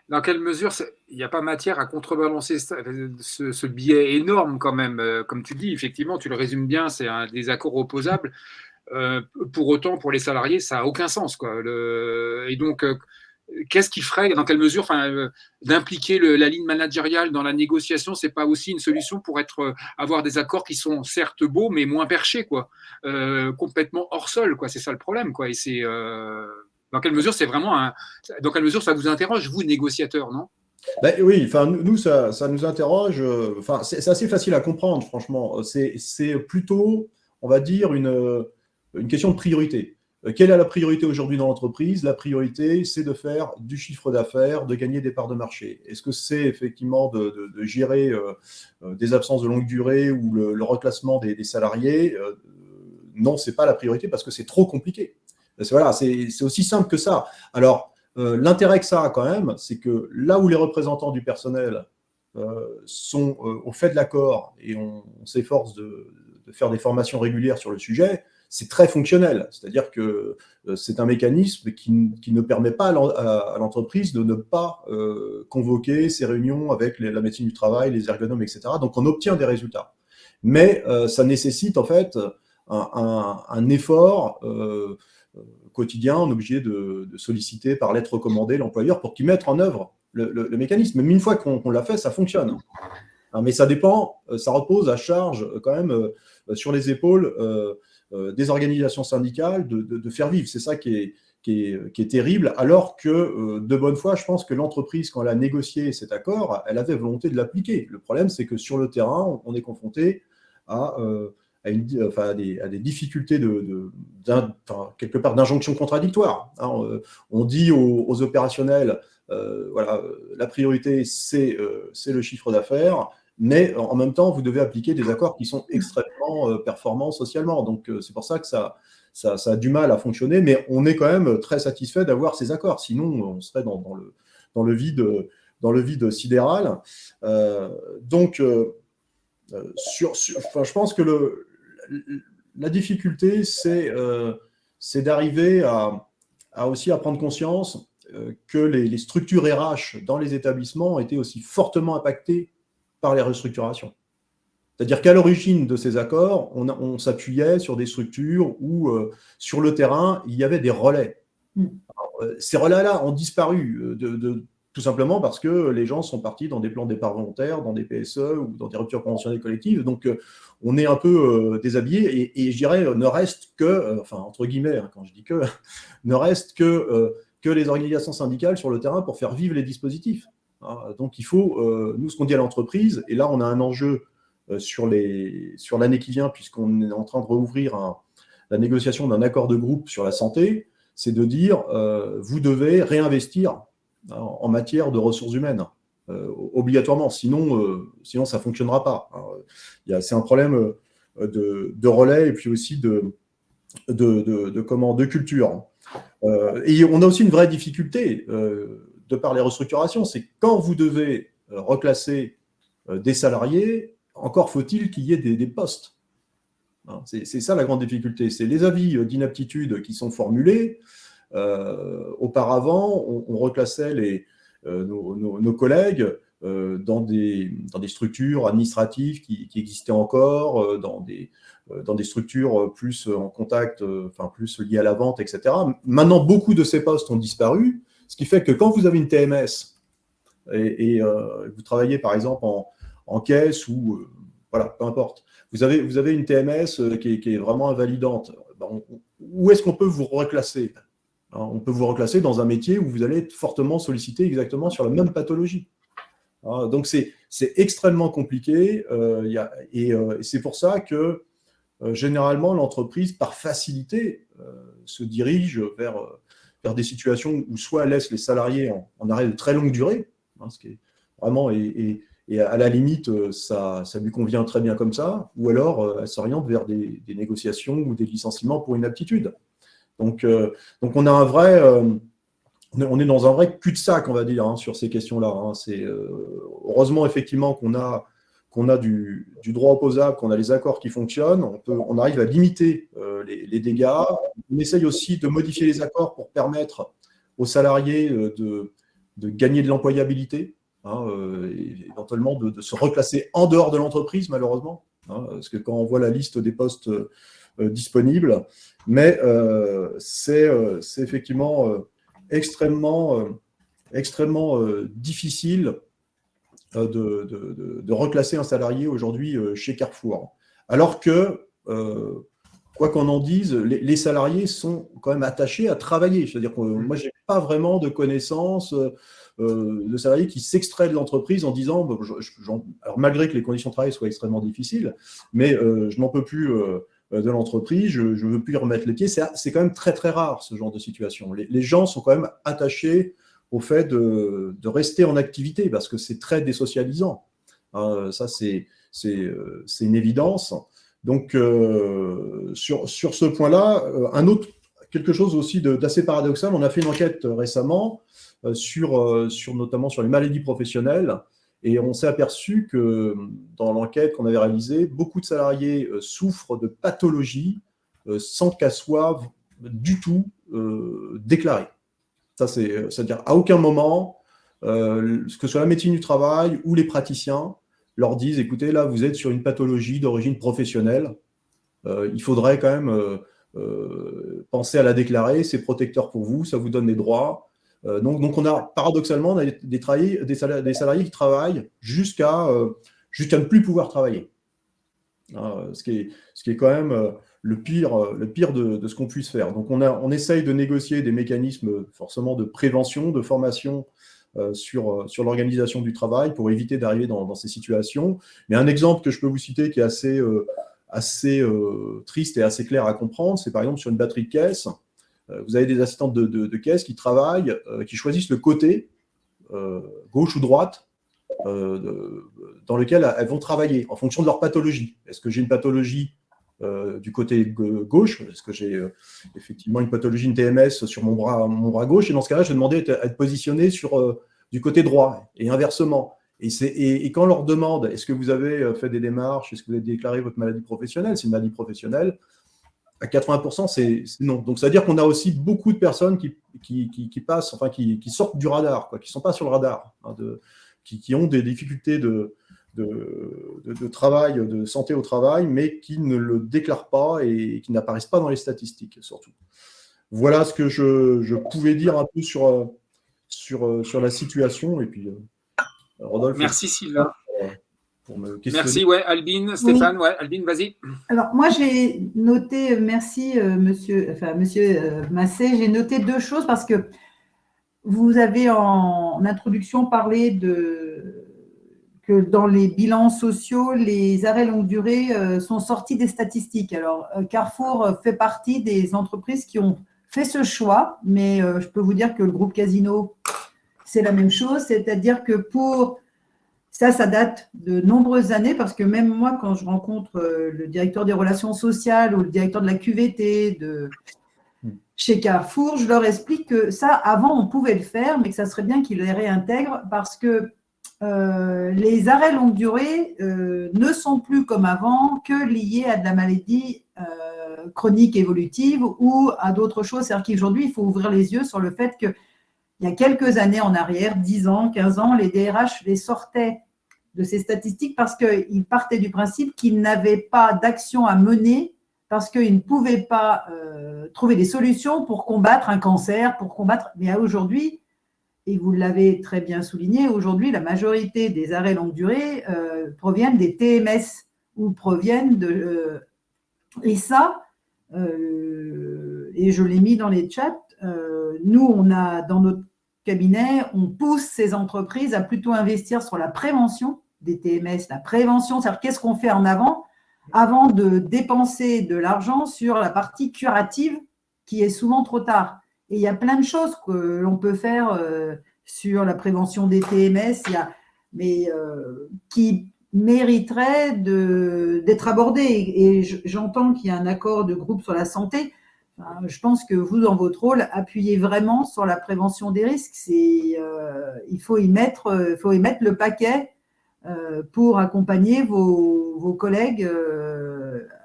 Dans quelle mesure il n'y a pas matière à contrebalancer ce biais énorme quand même? Comme tu dis, effectivement, tu le résumes bien, c'est un désaccord opposable. Pour autant, pour les salariés, ça n'a aucun sens, quoi. Et donc, qu'est-ce qui ferait, dans quelle mesure, d'impliquer la ligne managériale dans la négociation, c'est pas aussi une solution pour avoir des accords qui sont certes beaux, mais moins perchés, quoi, complètement hors sol, quoi. C'est ça le problème, quoi. Et c'est dans quelle mesure dans quelle mesure ça vous interroge, vous, négociateurs, non? Ben, oui, enfin nous ça nous interroge. Enfin c'est assez facile à comprendre, franchement. C'est plutôt, on va dire, une question de priorité. Quelle est la priorité aujourd'hui dans l'entreprise? La priorité, c'est de faire du chiffre d'affaires, de gagner des parts de marché. Est-ce que c'est effectivement de gérer des absences de longue durée ou le reclassement des salariés? Non, c'est pas la priorité parce que c'est trop compliqué. Voilà, c'est aussi simple que ça. Alors, l'intérêt que ça a quand même, c'est que là où les représentants du personnel sont au fait de l'accord et on s'efforce de faire des formations régulières sur le sujet, c'est très fonctionnel. C'est-à-dire que c'est un mécanisme qui ne permet pas à l'entreprise de ne pas convoquer ces réunions avec la médecine du travail, les ergonomes, etc. Donc, on obtient des résultats. Mais ça nécessite en fait un effort quotidien. On est obligé de solliciter par lettre recommandée l'employeur pour qu'il mette en œuvre le mécanisme. Mais une fois qu'on l'a fait, ça fonctionne. Mais ça dépend, ça repose à charge quand même sur les épaules des organisations syndicales de faire vivre. C'est ça qui est terrible, alors que de bonne foi, je pense que l'entreprise, quand elle a négocié cet accord, elle avait volonté de l'appliquer. Le problème, c'est que sur le terrain, on est confronté à des difficultés quelque part d'injonction contradictoire. Hein, on dit aux opérationnels, voilà, la priorité c'est le chiffre d'affaires, mais en même temps vous devez appliquer des accords qui sont extrêmement performants socialement. Donc c'est pour ça que ça a du mal à fonctionner, mais on est quand même très satisfait d'avoir ces accords. Sinon on serait dans le vide sidéral. Donc je pense que la difficulté, c'est d'arriver à aussi à prendre conscience que les structures RH dans les établissements étaient aussi fortement impactées par les restructurations. C'est-à-dire qu'à l'origine de ces accords, on s'appuyait sur des structures où, sur le terrain, il y avait des relais. Alors, ces relais-là ont disparu tout simplement parce que les gens sont partis dans des plans de départ volontaires, dans des PSE ou dans des ruptures conventionnelles collectives. Donc, on est un peu déshabillé et je dirais, ne reste que, enfin, entre guillemets, hein, quand je dis que, ne reste que les organisations syndicales sur le terrain pour faire vivre les dispositifs. Hein. Donc, il faut, nous, ce qu'on dit à l'entreprise, et là, on a un enjeu sur l'année qui vient, puisqu'on est en train de rouvrir la négociation d'un accord de groupe sur la santé, c'est de dire vous devez réinvestir en matière de ressources humaines, obligatoirement, sinon ça ne fonctionnera pas. C'est un problème de relais et puis aussi de culture. Et on a aussi une vraie difficulté de par les restructurations, c'est quand vous devez reclasser des salariés, encore faut-il qu'il y ait des postes. C'est ça la grande difficulté, c'est les avis d'inaptitude qui sont formulés. Auparavant, on reclassait nos collègues dans des structures administratives qui existaient encore, dans des structures plus en contact, plus liées à la vente, etc. Maintenant, beaucoup de ces postes ont disparu, ce qui fait que quand vous avez une TMS et vous travaillez par exemple en caisse ou voilà, peu importe, vous avez une TMS qui est vraiment invalidante. Où est-ce qu'on peut vous reclasser ? On peut vous reclasser dans un métier où vous allez être fortement sollicité exactement sur la même pathologie. Donc, c'est extrêmement compliqué et c'est pour ça que généralement, l'entreprise, par facilité, se dirige vers des situations où soit elle laisse les salariés en arrêt de très longue durée, ce qui est vraiment, et à la limite, ça lui convient très bien comme ça, ou alors elle s'oriente vers des négociations ou des licenciements pour inaptitude. Donc on a un vrai... on est dans un vrai cul-de-sac, on va dire, sur ces questions-là. C'est heureusement, effectivement, qu'on a du droit opposable, qu'on a les accords qui fonctionnent. On arrive à limiter les dégâts. On essaye aussi de modifier les accords pour permettre aux salariés de gagner de l'employabilité, et éventuellement de se reclasser en dehors de l'entreprise, malheureusement. Parce que quand on voit la liste des postes disponibles, mais c'est effectivement... extrêmement difficile de reclasser un salarié aujourd'hui chez Carrefour. Alors que, quoi qu'on en dise, les salariés sont quand même attachés à travailler. C'est-à-dire que moi, je n'ai pas vraiment de connaissance de salariés qui s'extraient de l'entreprise en disant, alors malgré que les conditions de travail soient extrêmement difficiles, mais je n'en peux plus de l'entreprise, je ne veux plus y remettre les pieds. C'est quand même très, très rare, ce genre de situation. Les gens sont quand même attachés au fait de rester en activité parce que c'est très désocialisant. Ça, c'est une évidence. Donc, sur ce point-là, quelque chose aussi d'assez paradoxal, on a fait une enquête récemment notamment sur les maladies professionnelles. Et on s'est aperçu que dans l'enquête qu'on avait réalisée, beaucoup de salariés souffrent de pathologies sans qu'elles soient du tout déclarées. Ça, c'est-à-dire à aucun moment, que ce soit la médecine du travail ou les praticiens leur disent, écoutez, là, vous êtes sur une pathologie d'origine professionnelle, il faudrait quand même penser à la déclarer, c'est protecteur pour vous, ça vous donne des droits. Donc on a paradoxalement des salariés qui travaillent jusqu'à ne plus pouvoir travailler. Ce qui est quand même le pire de ce qu'on puisse faire. Donc on essaye de négocier des mécanismes forcément de prévention, de formation sur l'organisation du travail pour éviter d'arriver dans ces situations. Mais un exemple que je peux vous citer qui est assez triste et assez clair à comprendre, c'est par exemple sur une batterie de caisse. Vous avez des assistantes de caisse qui travaillent, qui choisissent le côté, gauche ou droite, dans lequel elles vont travailler en fonction de leur pathologie. Est-ce que j'ai une pathologie du côté gauche? Est-ce que j'ai effectivement une pathologie, une TMS sur mon bras gauche? Et dans ce cas-là, je vais demander à être positionné du côté droit et inversement. Et quand on leur demande, est-ce que vous avez fait des démarches, est-ce que vous avez déclaré votre maladie professionnelle? C'est une maladie professionnelle. À 80%, c'est non. Donc, c'est-à-dire qu'on a aussi beaucoup de personnes qui passent, enfin, qui sortent du radar, qui ne sont pas sur le radar, qui ont des difficultés de travail, de santé au travail, mais qui ne le déclarent pas et qui n'apparaissent pas dans les statistiques, surtout. Voilà ce que je pouvais dire un peu sur la situation. Et puis, Rodolphe. Merci, Sylvain. Merci, Albine, Stéphane, oui. Albine, vas-y. Alors, moi, j'ai noté, merci, monsieur Massé, j'ai noté deux choses parce que vous avez en introduction parlé que dans les bilans sociaux, les arrêts longue durée sont sortis des statistiques. Alors, Carrefour fait partie des entreprises qui ont fait ce choix, mais je peux vous dire que le groupe Casino, c'est la même chose, c'est-à-dire que pour ça date de nombreuses années, parce que même moi, quand je rencontre le directeur des relations sociales ou le directeur de la QVT chez Carrefour, je leur explique que ça, avant, on pouvait le faire, mais que ça serait bien qu'ils les réintègrent parce que les arrêts longue durée ne sont plus comme avant que liés à de la maladie chronique évolutive ou à d'autres choses. C'est-à-dire qu'aujourd'hui, il faut ouvrir les yeux sur le fait qu'il y a quelques années en arrière, 10 ans, 15 ans, les DRH les sortaient de ces statistiques parce qu'ils partaient du principe qu'ils n'avaient pas d'action à mener parce qu'ils ne pouvaient pas trouver des solutions pour combattre un cancer, Mais aujourd'hui, et vous l'avez très bien souligné, aujourd'hui, la majorité des arrêts longue durée proviennent des TMS ou proviennent de… et ça, et je l'ai mis dans les chats, nous, on a dans notre cabinet, on pousse ces entreprises à plutôt investir sur la prévention des TMS, la prévention, c'est-à-dire qu'est-ce qu'on fait en avant de dépenser de l'argent sur la partie curative qui est souvent trop tard. Et il y a plein de choses que l'on peut faire sur la prévention des TMS, mais qui mériteraient d'être abordées. Et j'entends qu'il y a un accord de groupe sur la santé. Je pense que vous, dans votre rôle, appuyez vraiment sur la prévention des risques. Il faut y mettre le paquet pour accompagner vos collègues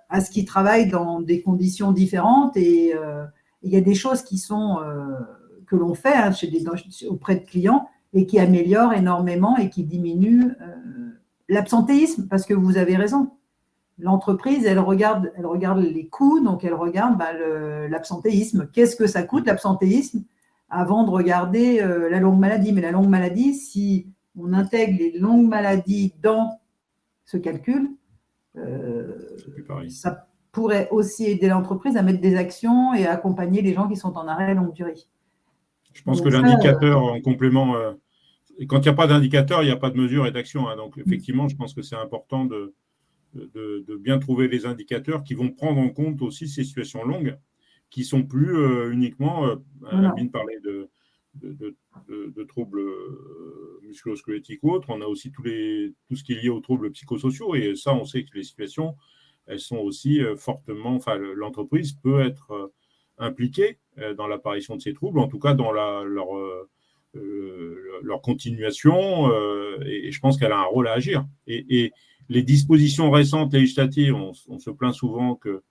à ce qu'ils travaillent dans des conditions différentes. Et il y a des choses que l'on fait auprès de clients et qui améliorent énormément et qui diminuent l'absentéisme, parce que vous avez raison. L'entreprise, elle regarde les coûts, donc elle regarde l'absentéisme. Qu'est-ce que ça coûte l'absentéisme avant de regarder la longue maladie? Mais la longue maladie, si on intègre les longues maladies dans ce calcul, ça pourrait aussi aider l'entreprise à mettre des actions et à accompagner les gens qui sont en arrêt longue durée. Je pense que l'indicateur en complément, quand il n'y a pas d'indicateur, il n'y a pas de mesure et d'action. Hein. Donc effectivement, je pense que c'est important de bien trouver les indicateurs qui vont prendre en compte aussi ces situations longues qui ne sont plus uniquement, Amine parlait de troubles musculo-squelettiques ou autres, on a aussi tout ce qui est lié aux troubles psychosociaux et ça, on sait que les situations, elles sont aussi fortement, l'entreprise peut être impliquée dans l'apparition de ces troubles, en tout cas dans leur continuation et je pense qu'elle a un rôle à agir. Et les dispositions récentes législatives, on se plaint souvent que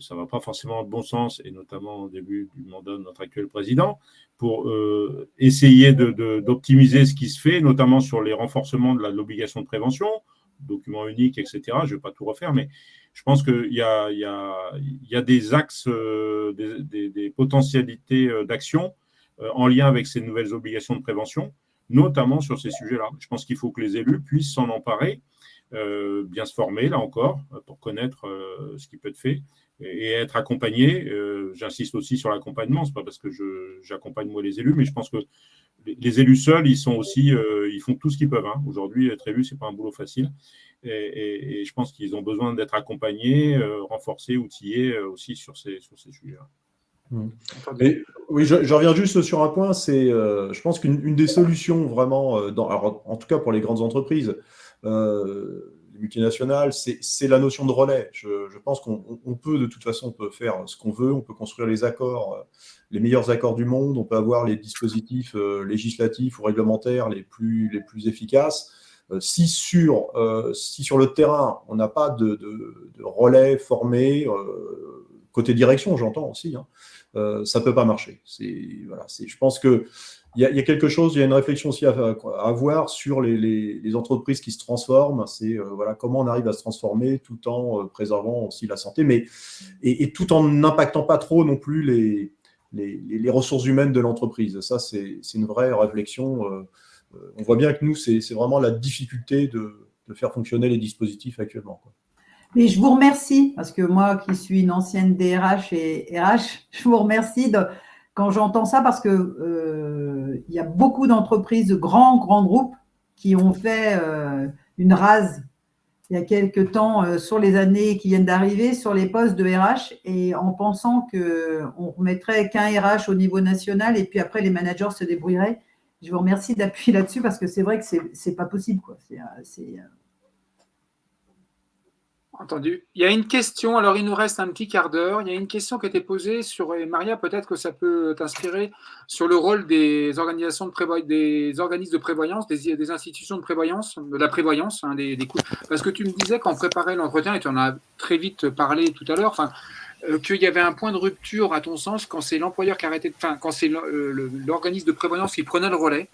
ça ne va pas forcément dans le bon sens, et notamment au début du mandat de notre actuel président, pour essayer d'optimiser ce qui se fait, notamment sur les renforcements de l'obligation de prévention, document unique, etc. Je ne vais pas tout refaire, mais je pense qu'il y a des axes, des potentialités d'action en lien avec ces nouvelles obligations de prévention, notamment sur ces sujets-là. Je pense qu'il faut que les élus puissent s'en emparer, bien se former, là encore, pour connaître ce qui peut être fait et être accompagné. J'insiste aussi sur l'accompagnement, ce n'est pas parce que j'accompagne moi les élus, mais je pense que les élus seuls, ils font tout ce qu'ils peuvent. Hein. Aujourd'hui, être élu, ce n'est pas un boulot facile. Et je pense qu'ils ont besoin d'être accompagnés, renforcés, outillés aussi sur ces sujets-là. Et, oui, je reviens juste sur un point, je pense qu'une des solutions vraiment, alors, en tout cas pour les grandes entreprises, les multinationales, c'est la notion de relais. Je pense qu'on peut, de toute façon, on peut faire ce qu'on veut, on peut construire les accords, les meilleurs accords du monde, on peut avoir les dispositifs législatifs ou réglementaires les plus efficaces. Si sur le terrain, on n'a pas de relais formés, côté direction, j'entends aussi, hein, ça ne peut pas marcher. Je pense qu'il y a quelque chose, il y a une réflexion aussi à avoir sur les entreprises qui se transforment. Comment on arrive à se transformer tout en préservant aussi la santé, et tout en n'impactant pas trop non plus les ressources humaines de l'entreprise. Ça, c'est une vraie réflexion. On voit bien que nous, c'est vraiment la difficulté de faire fonctionner les dispositifs actuellement, quoi. Mais je vous remercie, parce que moi qui suis une ancienne DRH et RH, je vous remercie quand j'entends ça, parce que il y a beaucoup d'entreprises, de grands groupes qui ont fait une rase il y a quelques temps sur les années qui viennent d'arriver sur les postes de RH et en pensant qu'on remettrait qu'un RH au niveau national et puis après les managers se débrouilleraient. Je vous remercie d'appuyer là-dessus parce que c'est vrai que c'est pas possible, quoi. Entendu. Il y a une question, alors il nous reste un petit quart d'heure. Il y a une question qui a été posée sur, et Maria, peut-être que ça peut t'inspirer, sur le rôle des organisations des organismes de prévoyance, des institutions de prévoyance, de la prévoyance, hein, des coûts. Parce que tu me disais qu'on préparait l'entretien, et tu en as très vite parlé tout à l'heure, qu'il y avait un point de rupture, à ton sens, quand c'est l'employeur qui arrêtait, quand c'est l'organisme de prévoyance qui prenait le relais.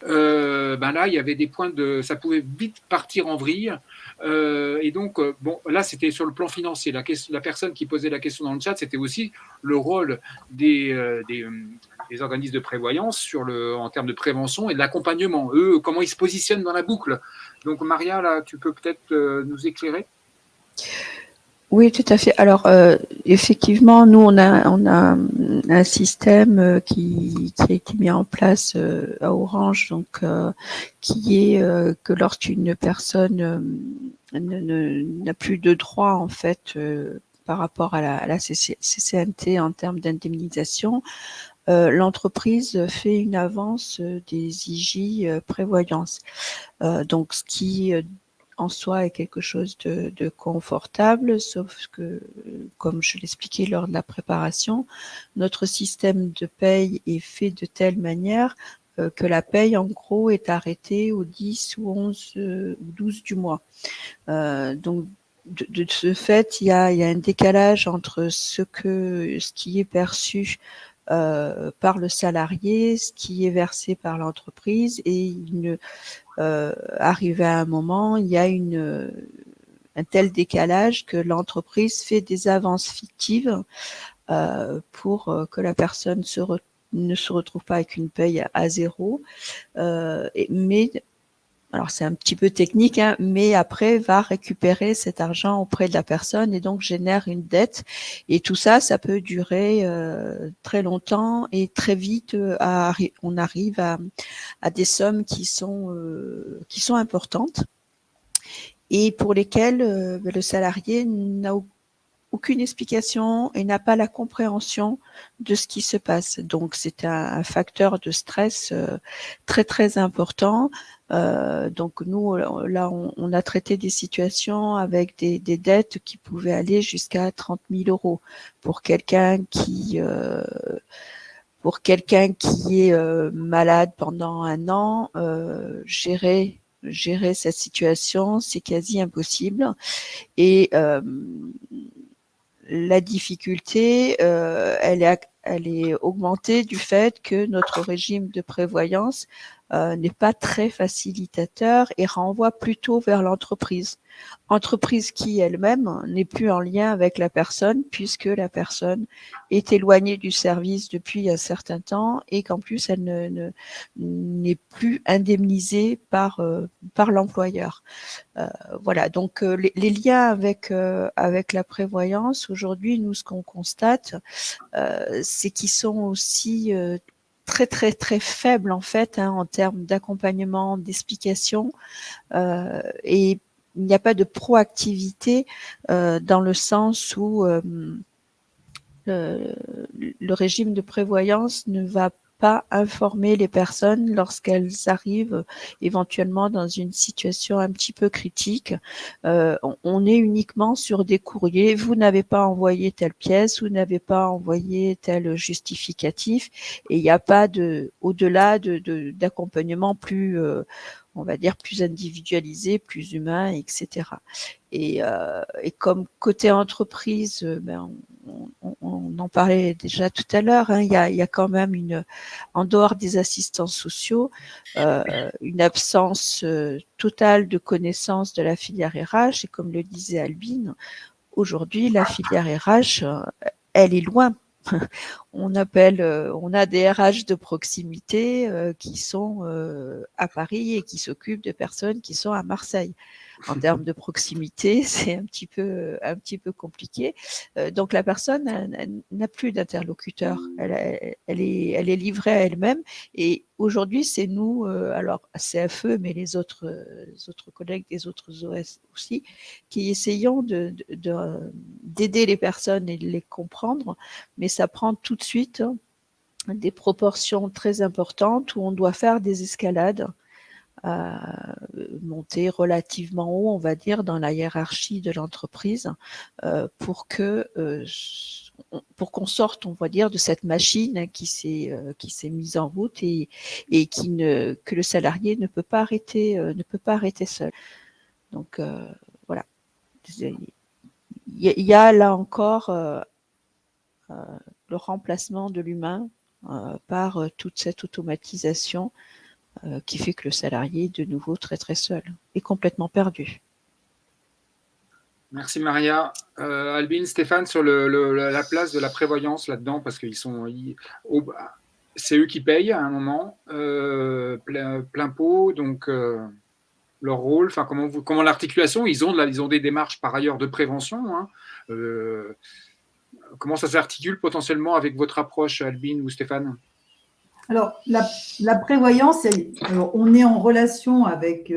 Là, il y avait des points ça pouvait vite partir en vrille. Et donc, bon, là, c'était sur le plan financier. La personne qui posait la question dans le chat, c'était aussi le rôle des organismes de prévoyance en termes de prévention et de l'accompagnement. Eux, comment ils se positionnent dans la boucle. Donc, Maria, là, tu peux peut-être nous éclairer? Oui, tout à fait. Alors, effectivement, nous, on a un système qui a été mis en place à Orange, donc qui est que lorsqu'une personne n'a plus de droit, en fait, par rapport à la CCNT en termes d'indemnisation, l'entreprise fait une avance des IJ prévoyance. Donc, ce qui en soi est quelque chose de confortable, sauf que, comme je l'expliquais lors de la préparation, notre système de paye est fait de telle manière que la paye, en gros, est arrêtée au 10 ou 11 ou 12 du mois. Donc, de ce fait, il y a un décalage entre ce qui est perçu par le salarié, ce qui est versé par l'entreprise, et arrivé à un moment, il y a un tel décalage que l'entreprise fait des avances fictives pour que la personne ne se retrouve pas avec une paye à zéro. Alors c'est un petit peu technique, hein, mais après va récupérer cet argent auprès de la personne et donc génère une dette. Et tout ça, ça peut durer très longtemps et très vite. On arrive à des sommes qui sont importantes et pour lesquelles le salarié n'a aucune explication et n'a pas la compréhension de ce qui se passe. Donc c'est un facteur de stress très très important. Donc nous, là, on a traité des situations avec des dettes qui pouvaient aller jusqu'à 30 000 € pour quelqu'un qui est malade pendant un an. Gérer cette situation, c'est quasi impossible. Et la difficulté, elle est augmentée du fait que notre régime de prévoyance n'est pas très facilitateur et renvoie plutôt vers l'entreprise. Entreprise qui elle-même n'est plus en lien avec la personne puisque la personne est éloignée du service depuis un certain temps et qu'en plus elle n'est plus indemnisée par l'employeur. Voilà, donc les liens avec la prévoyance, aujourd'hui, nous, ce qu'on constate, c'est qu'ils sont aussi très très très faibles en fait en termes d'accompagnement, d'explication, et il n'y a pas de proactivité dans le sens où le régime de prévoyance ne va pas informer les personnes lorsqu'elles arrivent éventuellement dans une situation un petit peu critique. On est uniquement sur des courriers. Vous n'avez pas envoyé telle pièce, vous n'avez pas envoyé tel justificatif, et il n'y a pas au-delà d'accompagnement plus on va dire plus individualisé, plus humain, etc. Et comme côté entreprise, on en parlait déjà tout à l'heure, hein, il y a quand même en dehors des assistants sociaux, une absence totale de connaissance de la filière RH. Et comme le disait Albine, aujourd'hui, la filière RH, elle est loin. on a des RH de proximité qui sont à Paris et qui s'occupent de personnes qui sont à Marseille. En termes de proximité, c'est un petit peu compliqué. Donc la personne n'a plus d'interlocuteur. Elle est livrée à elle-même. Et aujourd'hui, c'est nous, alors CFE, mais les autres collègues des autres OS aussi, qui essayons d'aider les personnes et de les comprendre. Mais ça prend tout de suite des proportions très importantes où on doit faire des escalades. Monter relativement haut, on va dire, dans la hiérarchie de l'entreprise pour qu'on sorte, on va dire, de cette machine qui s'est mise en route et que le salarié ne peut pas arrêter seul. Donc voilà, il y a là encore le remplacement de l'humain par toute cette automatisation qui fait que le salarié est de nouveau très très seul et complètement perdu. Merci Maria. Albin, Stéphane, sur la place de la prévoyance là-dedans, parce qu'ils sont, c'est eux qui payent à un moment, plein pot, donc leur rôle, enfin comment l'articulation, ils ont des démarches par ailleurs de prévention. Hein, comment ça s'articule potentiellement avec votre approche, Albin ou Stéphane? Alors, la prévoyance, on est en relation avec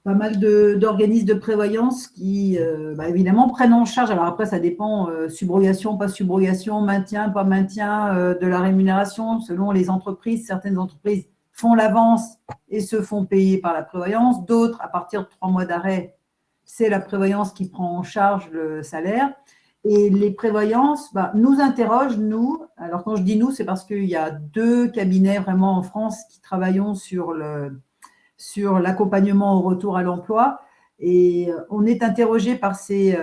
pas mal d'organismes de prévoyance qui, évidemment, prennent en charge. Alors après, ça dépend, subrogation, pas subrogation, maintien, pas maintien de la rémunération, selon les entreprises. Certaines entreprises font l'avance et se font payer par la prévoyance. D'autres, à partir de 3 mois d'arrêt, c'est la prévoyance qui prend en charge le salaire. Et les prévoyances nous interrogent, nous. Alors, quand je dis nous, c'est parce qu'il y a 2 cabinets vraiment en France qui travaillons sur l'accompagnement au retour à l'emploi. Et on est interrogé par ces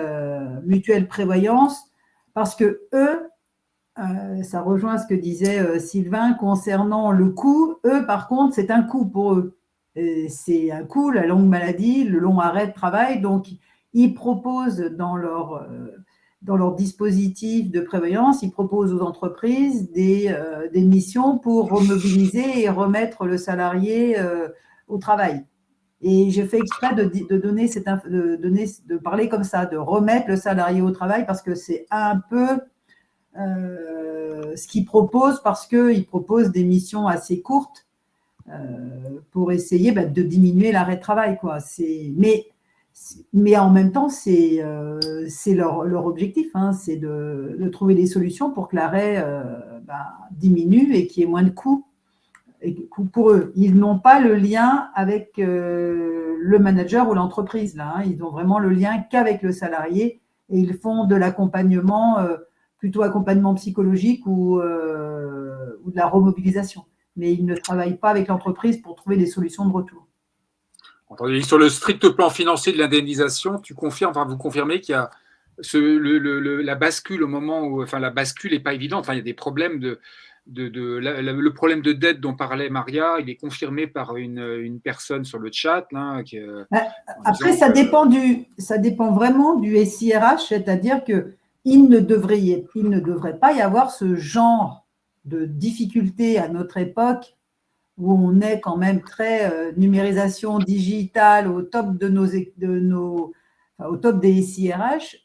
mutuelles prévoyance parce que eux, ça rejoint ce que disait Sylvain concernant le coût. Eux, par contre, c'est un coût pour eux. C'est un coût, la longue maladie, le long arrêt de travail. Donc, ils proposent dans leur dispositif de prévoyance, ils proposent aux entreprises des missions pour remobiliser et remettre le salarié au travail. Et j'ai fait exprès de parler comme ça, de remettre le salarié au travail parce que c'est un peu ce qu'ils proposent, parce qu'ils proposent des missions assez courtes pour essayer de diminuer l'arrêt de travail, quoi. Mais en même temps, c'est leur objectif, hein, c'est de trouver des solutions pour que l'arrêt diminue et qu'il y ait moins de coûts pour eux. Ils n'ont pas le lien avec le manager ou l'entreprise, là, hein. Ils ont vraiment le lien qu'avec le salarié et ils font de l'accompagnement, plutôt accompagnement psychologique ou de la remobilisation. Mais ils ne travaillent pas avec l'entreprise pour trouver des solutions de retour. Sur le strict plan financier de l'indemnisation, vous confirmez qu'il y a la bascule au moment où, enfin, la bascule n'est pas évidente. Enfin, il y a des problèmes le problème de dette dont parlait Maria, il est confirmé par une personne sur le chat. Là, après, ça dépend vraiment du SIRH, c'est-à-dire qu'il ne devrait pas y avoir ce genre de difficultés à notre époque où on est quand même très numérisation digitale au top au top des SIRH.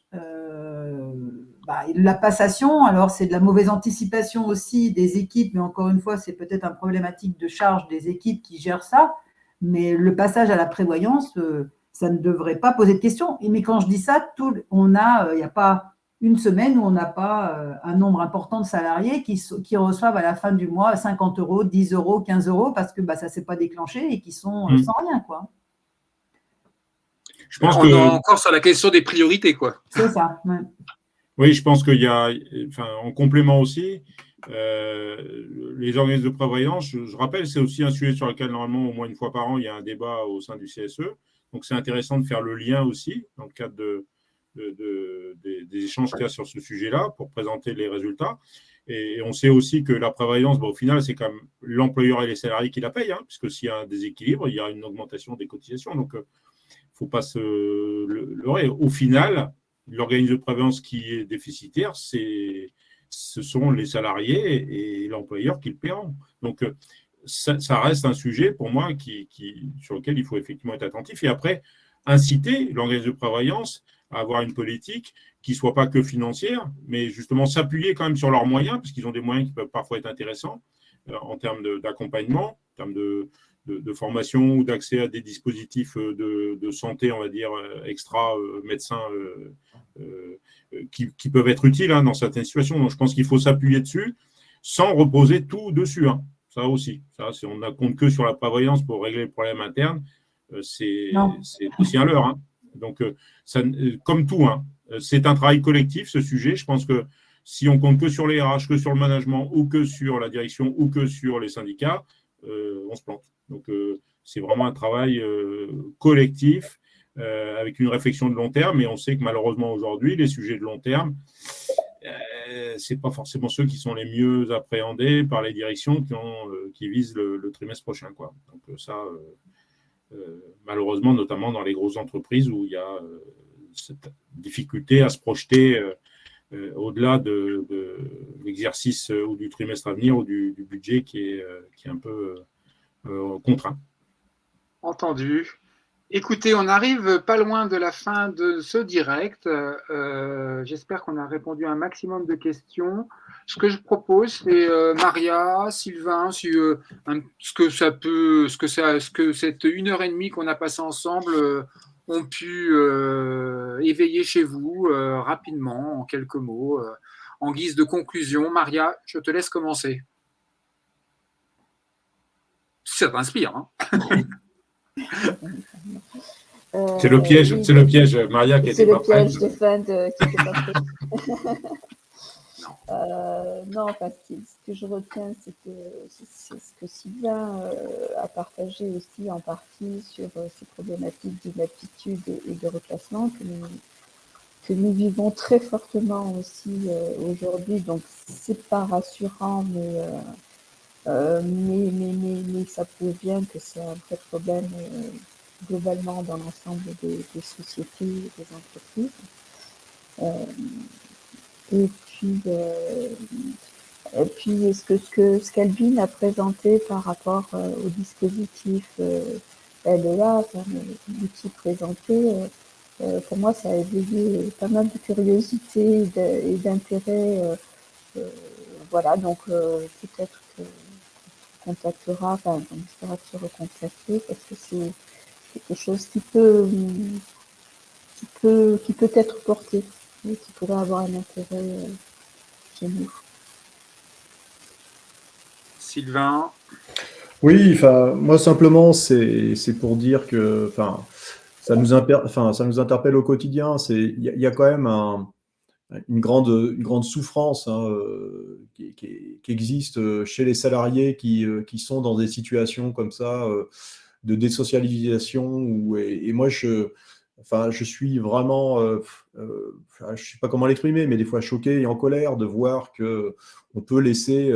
La passation, alors c'est de la mauvaise anticipation aussi des équipes, mais encore une fois, c'est peut-être une problématique de charge des équipes qui gèrent ça. Mais le passage à la prévoyance, ça ne devrait pas poser de questions. Mais quand je dis ça, il n'y a pas une semaine où on n'a pas un nombre important de salariés qui reçoivent à la fin du mois 50 €, 10 €, 15 € parce que ça ne s'est pas déclenché et qui sont sans rien, quoi. Je pense on est encore sur la question des priorités, quoi. C'est ça. Ouais. Oui, je pense qu'il y a, en complément aussi, les organismes de prévoyance, je rappelle, c'est aussi un sujet sur lequel, normalement, au moins une fois par an, il y a un débat au sein du CSE. Donc, c'est intéressant de faire le lien aussi, dans le cadre des échanges qu'il y a sur ce sujet-là, pour présenter les résultats. Et on sait aussi que la prévoyance, au final, c'est quand même l'employeur et les salariés qui la payent, hein, puisque s'il y a un déséquilibre, il y a une augmentation des cotisations. Donc, il ne faut pas se leurrer. Au final, l'organisme de prévoyance qui est déficitaire, c'est ce sont les salariés et l'employeur qui le paieront. Donc, ça reste un sujet pour moi sur lequel il faut effectivement être attentif. Et après, inciter l'organisme de prévoyance à avoir une politique qui ne soit pas que financière, mais justement s'appuyer quand même sur leurs moyens, parce qu'ils ont des moyens qui peuvent parfois être intéressants en termes d'accompagnement, en termes de formation ou d'accès à des dispositifs de santé, on va dire, extra-médecins qui peuvent être utiles dans certaines situations. Donc, je pense qu'il faut s'appuyer dessus sans reposer tout dessus. Ça aussi. Si on ne compte que sur la prévoyance pour régler le problème interne, c'est aussi un leurre. Donc, comme tout, c'est un travail collectif, ce sujet. Je pense que si on compte que sur les RH, que sur le management, ou que sur la direction, ou que sur les syndicats, on se plante. Donc, c'est vraiment un travail collectif avec une réflexion de long terme. Et on sait que malheureusement, aujourd'hui, les sujets de long terme, ce n'est pas forcément ceux qui sont les mieux appréhendés par les directions qui visent le trimestre prochain. Donc, ça, malheureusement, notamment dans les grosses entreprises où il y a cette difficulté à se projeter au-delà de l'exercice ou du trimestre à venir ou du budget qui est un peu contraint. Entendu. Écoutez, on arrive pas loin de la fin de ce direct. J'espère qu'on a répondu à un maximum de questions. Ce que je propose, c'est Maria, Sylvain, ce que cette 1h30 qu'on a passé ensemble ont pu éveiller chez vous rapidement, en quelques mots, en guise de conclusion. Maria, je te laisse commencer. Ça t'inspire, C'est le piège, oui, c'est le piège, Maria qui était pas prête. C'est le piège, Stéphane, qui n'était pas prête. Non, parce que ce que je retiens, c'est ce que Sylvain a partagé aussi en partie sur ces problématiques d'inaptitude et de reclassement que nous vivons très fortement aussi aujourd'hui. Donc, c'est pas rassurant, mais ça prouve bien que c'est un vrai problème globalement dans l'ensemble des sociétés et des entreprises. Et puis ce qu'Albine a présenté par rapport au dispositif LEA, l'outil présenté, pour moi, ça a éveillé pas mal de curiosité et d'intérêt. Voilà, donc peut-être qu'on contactera, on essaiera de se recontacter parce que c'est quelque chose qui peut être porté et qui pourrait avoir un intérêt chez nous. Sylvain. Oui, moi simplement, c'est pour dire que ça nous interpelle au quotidien. Il y a quand même une grande souffrance qui existe chez les salariés qui sont dans des situations comme ça de désocialisation. Et moi, je suis vraiment, je ne sais pas comment l'exprimer, mais des fois choqué et en colère de voir qu'on peut laisser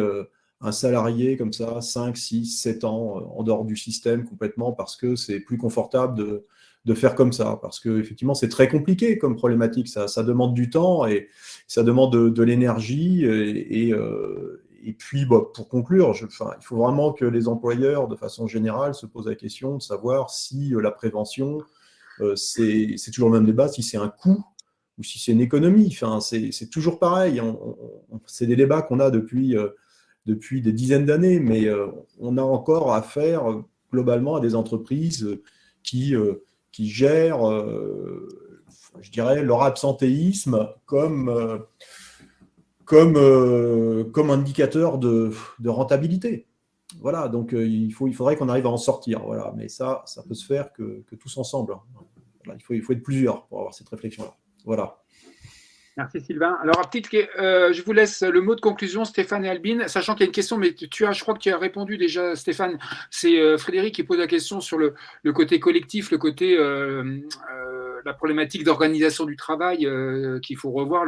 un salarié comme ça 5, 6, 7 ans en dehors du système complètement parce que c'est plus confortable de faire comme ça, parce qu'effectivement, c'est très compliqué comme problématique. Ça demande du temps et ça demande de l'énergie. Et puis, pour conclure, il faut vraiment que les employeurs, de façon générale, se posent la question de savoir si la prévention, c'est toujours le même débat, si c'est un coût ou si c'est une économie. C'est toujours pareil. C'est des débats qu'on a depuis des dizaines d'années, mais on a encore affaire globalement à des entreprises qui gèrent, je dirais, leur absentéisme comme indicateur de rentabilité. Voilà, donc il faudrait qu'on arrive à en sortir. Voilà, mais ça peut se faire que tous ensemble. Voilà, il faut être plusieurs pour avoir cette réflexion-là. Voilà. Merci Sylvain. Alors, je vous laisse le mot de conclusion, Stéphane et Albine, sachant qu'il y a une question, mais je crois que tu as répondu déjà, Stéphane. C'est Frédéric qui pose la question sur le côté collectif, le côté la problématique d'organisation du travail qu'il faut revoir.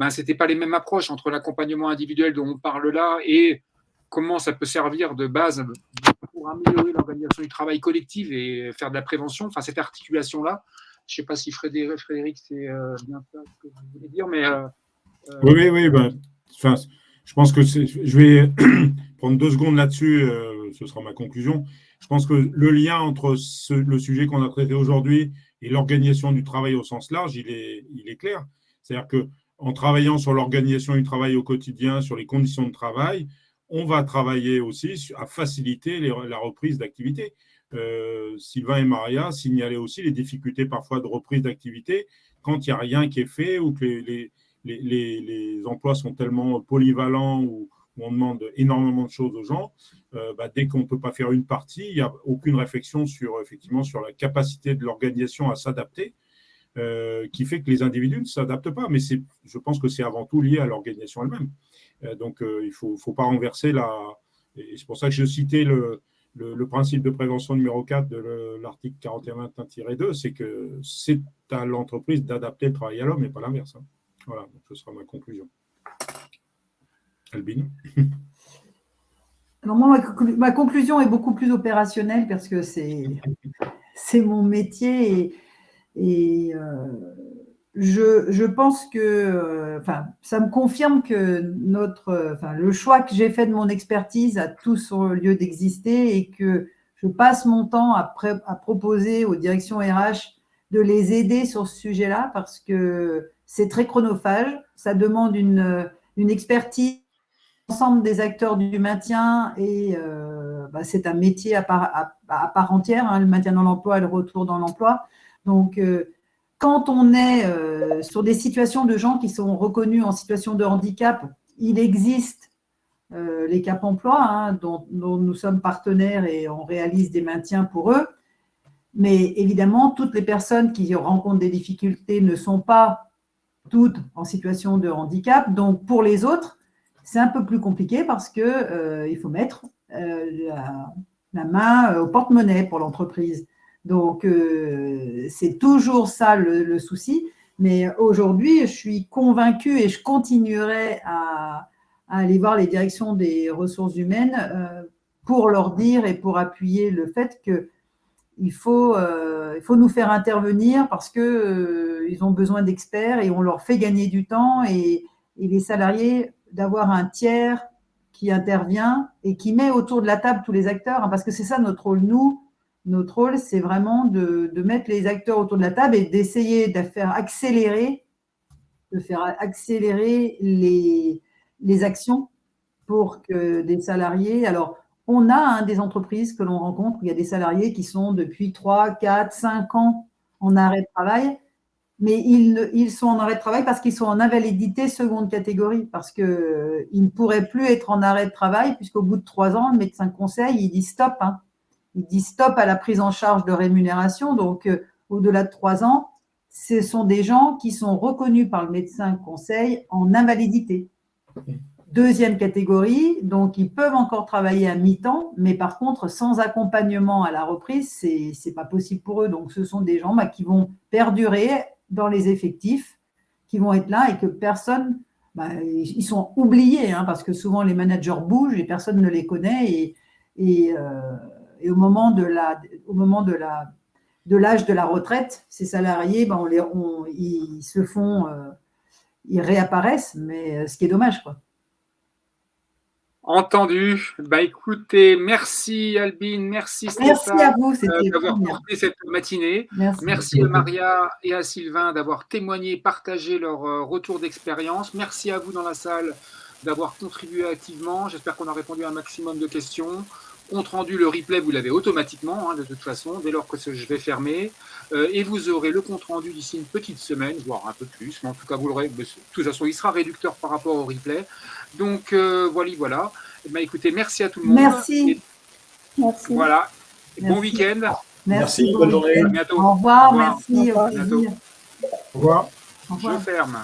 C'était pas les mêmes approches entre l'accompagnement individuel dont on parle là et comment ça peut servir de base pour améliorer l'organisation du travail collectif et faire de la prévention. Enfin, cette articulation-là. Je ne sais pas si Frédéric, c'est bien ça ce que vous voulez dire, mais Oui. Enfin, je pense que je vais prendre 2 secondes là-dessus, ce sera ma conclusion. Je pense que le lien entre le sujet qu'on a traité aujourd'hui et l'organisation du travail au sens large, il est clair. C'est-à-dire qu'en travaillant sur l'organisation du travail au quotidien, sur les conditions de travail, on va travailler aussi à faciliter la reprise d'activité. Sylvain et Maria signalaient aussi les difficultés parfois de reprise d'activité quand il n'y a rien qui est fait ou que les emplois sont tellement polyvalents ou on demande énormément de choses aux gens. Dès qu'on ne peut pas faire une partie, il n'y a aucune réflexion effectivement sur la capacité de l'organisation à s'adapter, qui fait que les individus ne s'adaptent pas. Mais je pense que c'est avant tout lié à l'organisation elle-même. Donc, il ne faut pas renverser et c'est pour ça que je citais le principe de prévention numéro 4 de l'article 41.1-2, c'est que c'est à l'entreprise d'adapter le travail à l'homme et pas l'inverse. Voilà, donc ce sera ma conclusion. Albine. Alors moi, ma conclusion est beaucoup plus opérationnelle parce que c'est mon métier et je pense que ça me confirme que le choix que j'ai fait de mon expertise a tout son lieu d'exister et que je passe mon temps à proposer aux directions RH de les aider sur ce sujet-là parce que c'est très chronophage, ça demande une expertise ensemble des acteurs du maintien et c'est un métier à part entière, le maintien dans l'emploi et le retour dans l'emploi. Donc, quand on est sur des situations de gens qui sont reconnus en situation de handicap, il existe les Cap Emploi dont nous sommes partenaires et on réalise des maintiens pour eux. Mais évidemment, toutes les personnes qui rencontrent des difficultés ne sont pas toutes en situation de handicap. Donc, pour les autres, c'est un peu plus compliqué parce qu'il faut mettre la main au porte-monnaie pour l'entreprise. Donc, c'est toujours ça le souci. Mais aujourd'hui, je suis convaincue et je continuerai à aller voir les directions des ressources humaines pour leur dire et pour appuyer le fait qu'il faut nous faire intervenir parce qu'ils ont besoin d'experts et on leur fait gagner du temps et les salariés d'avoir un tiers qui intervient et qui met autour de la table tous les acteurs, parce que c'est ça notre rôle. Notre rôle, c'est vraiment de mettre les acteurs autour de la table et d'essayer de faire accélérer les actions pour que des salariés… Alors, on a des entreprises que l'on rencontre où il y a des salariés qui sont depuis 3, 4, 5 ans en arrêt de travail, mais ils sont en arrêt de travail parce qu'ils sont en invalidité seconde catégorie, parce qu'ils ne pourraient plus être en arrêt de travail, puisqu'au bout de 3 ans, le médecin conseil, il dit stop. Il dit stop à la prise en charge de rémunération. Donc, au-delà de 3 ans, ce sont des gens qui sont reconnus par le médecin conseil en invalidité. Deuxième catégorie, donc ils peuvent encore travailler à mi-temps, mais par contre, sans accompagnement à la reprise, c'est pas possible pour eux. Donc, ce sont des gens qui vont perdurer dans les effectifs, qui vont être là et que personne… ils sont oubliés, parce que souvent les managers bougent et personne ne les connaît. Et au moment de l'âge de la retraite, ces salariés, ils réapparaissent, mais ce qui est dommage, quoi. Entendu. Écoutez, merci Albine, merci Stéphane. Merci à vous, c'était d'avoir porté cette matinée. Merci à Maria et à Sylvain d'avoir témoigné, partagé leur retour d'expérience. Merci à vous dans la salle d'avoir contribué activement. J'espère qu'on a répondu à un maximum de questions. Compte rendu, le replay, vous l'avez automatiquement, de toute façon, dès lors que je vais fermer. Et vous aurez le compte rendu d'ici une petite semaine, voire un peu plus. Mais en tout cas, vous l'aurez. De toute façon, il sera réducteur par rapport au replay. Donc, voilà. Écoutez, merci à tout le monde. Merci. Merci. Voilà. Merci. Bon week-end. Merci, bonne journée. À bientôt. Au revoir, Au revoir. merci. À bientôt. Au revoir. Au revoir. Je ferme.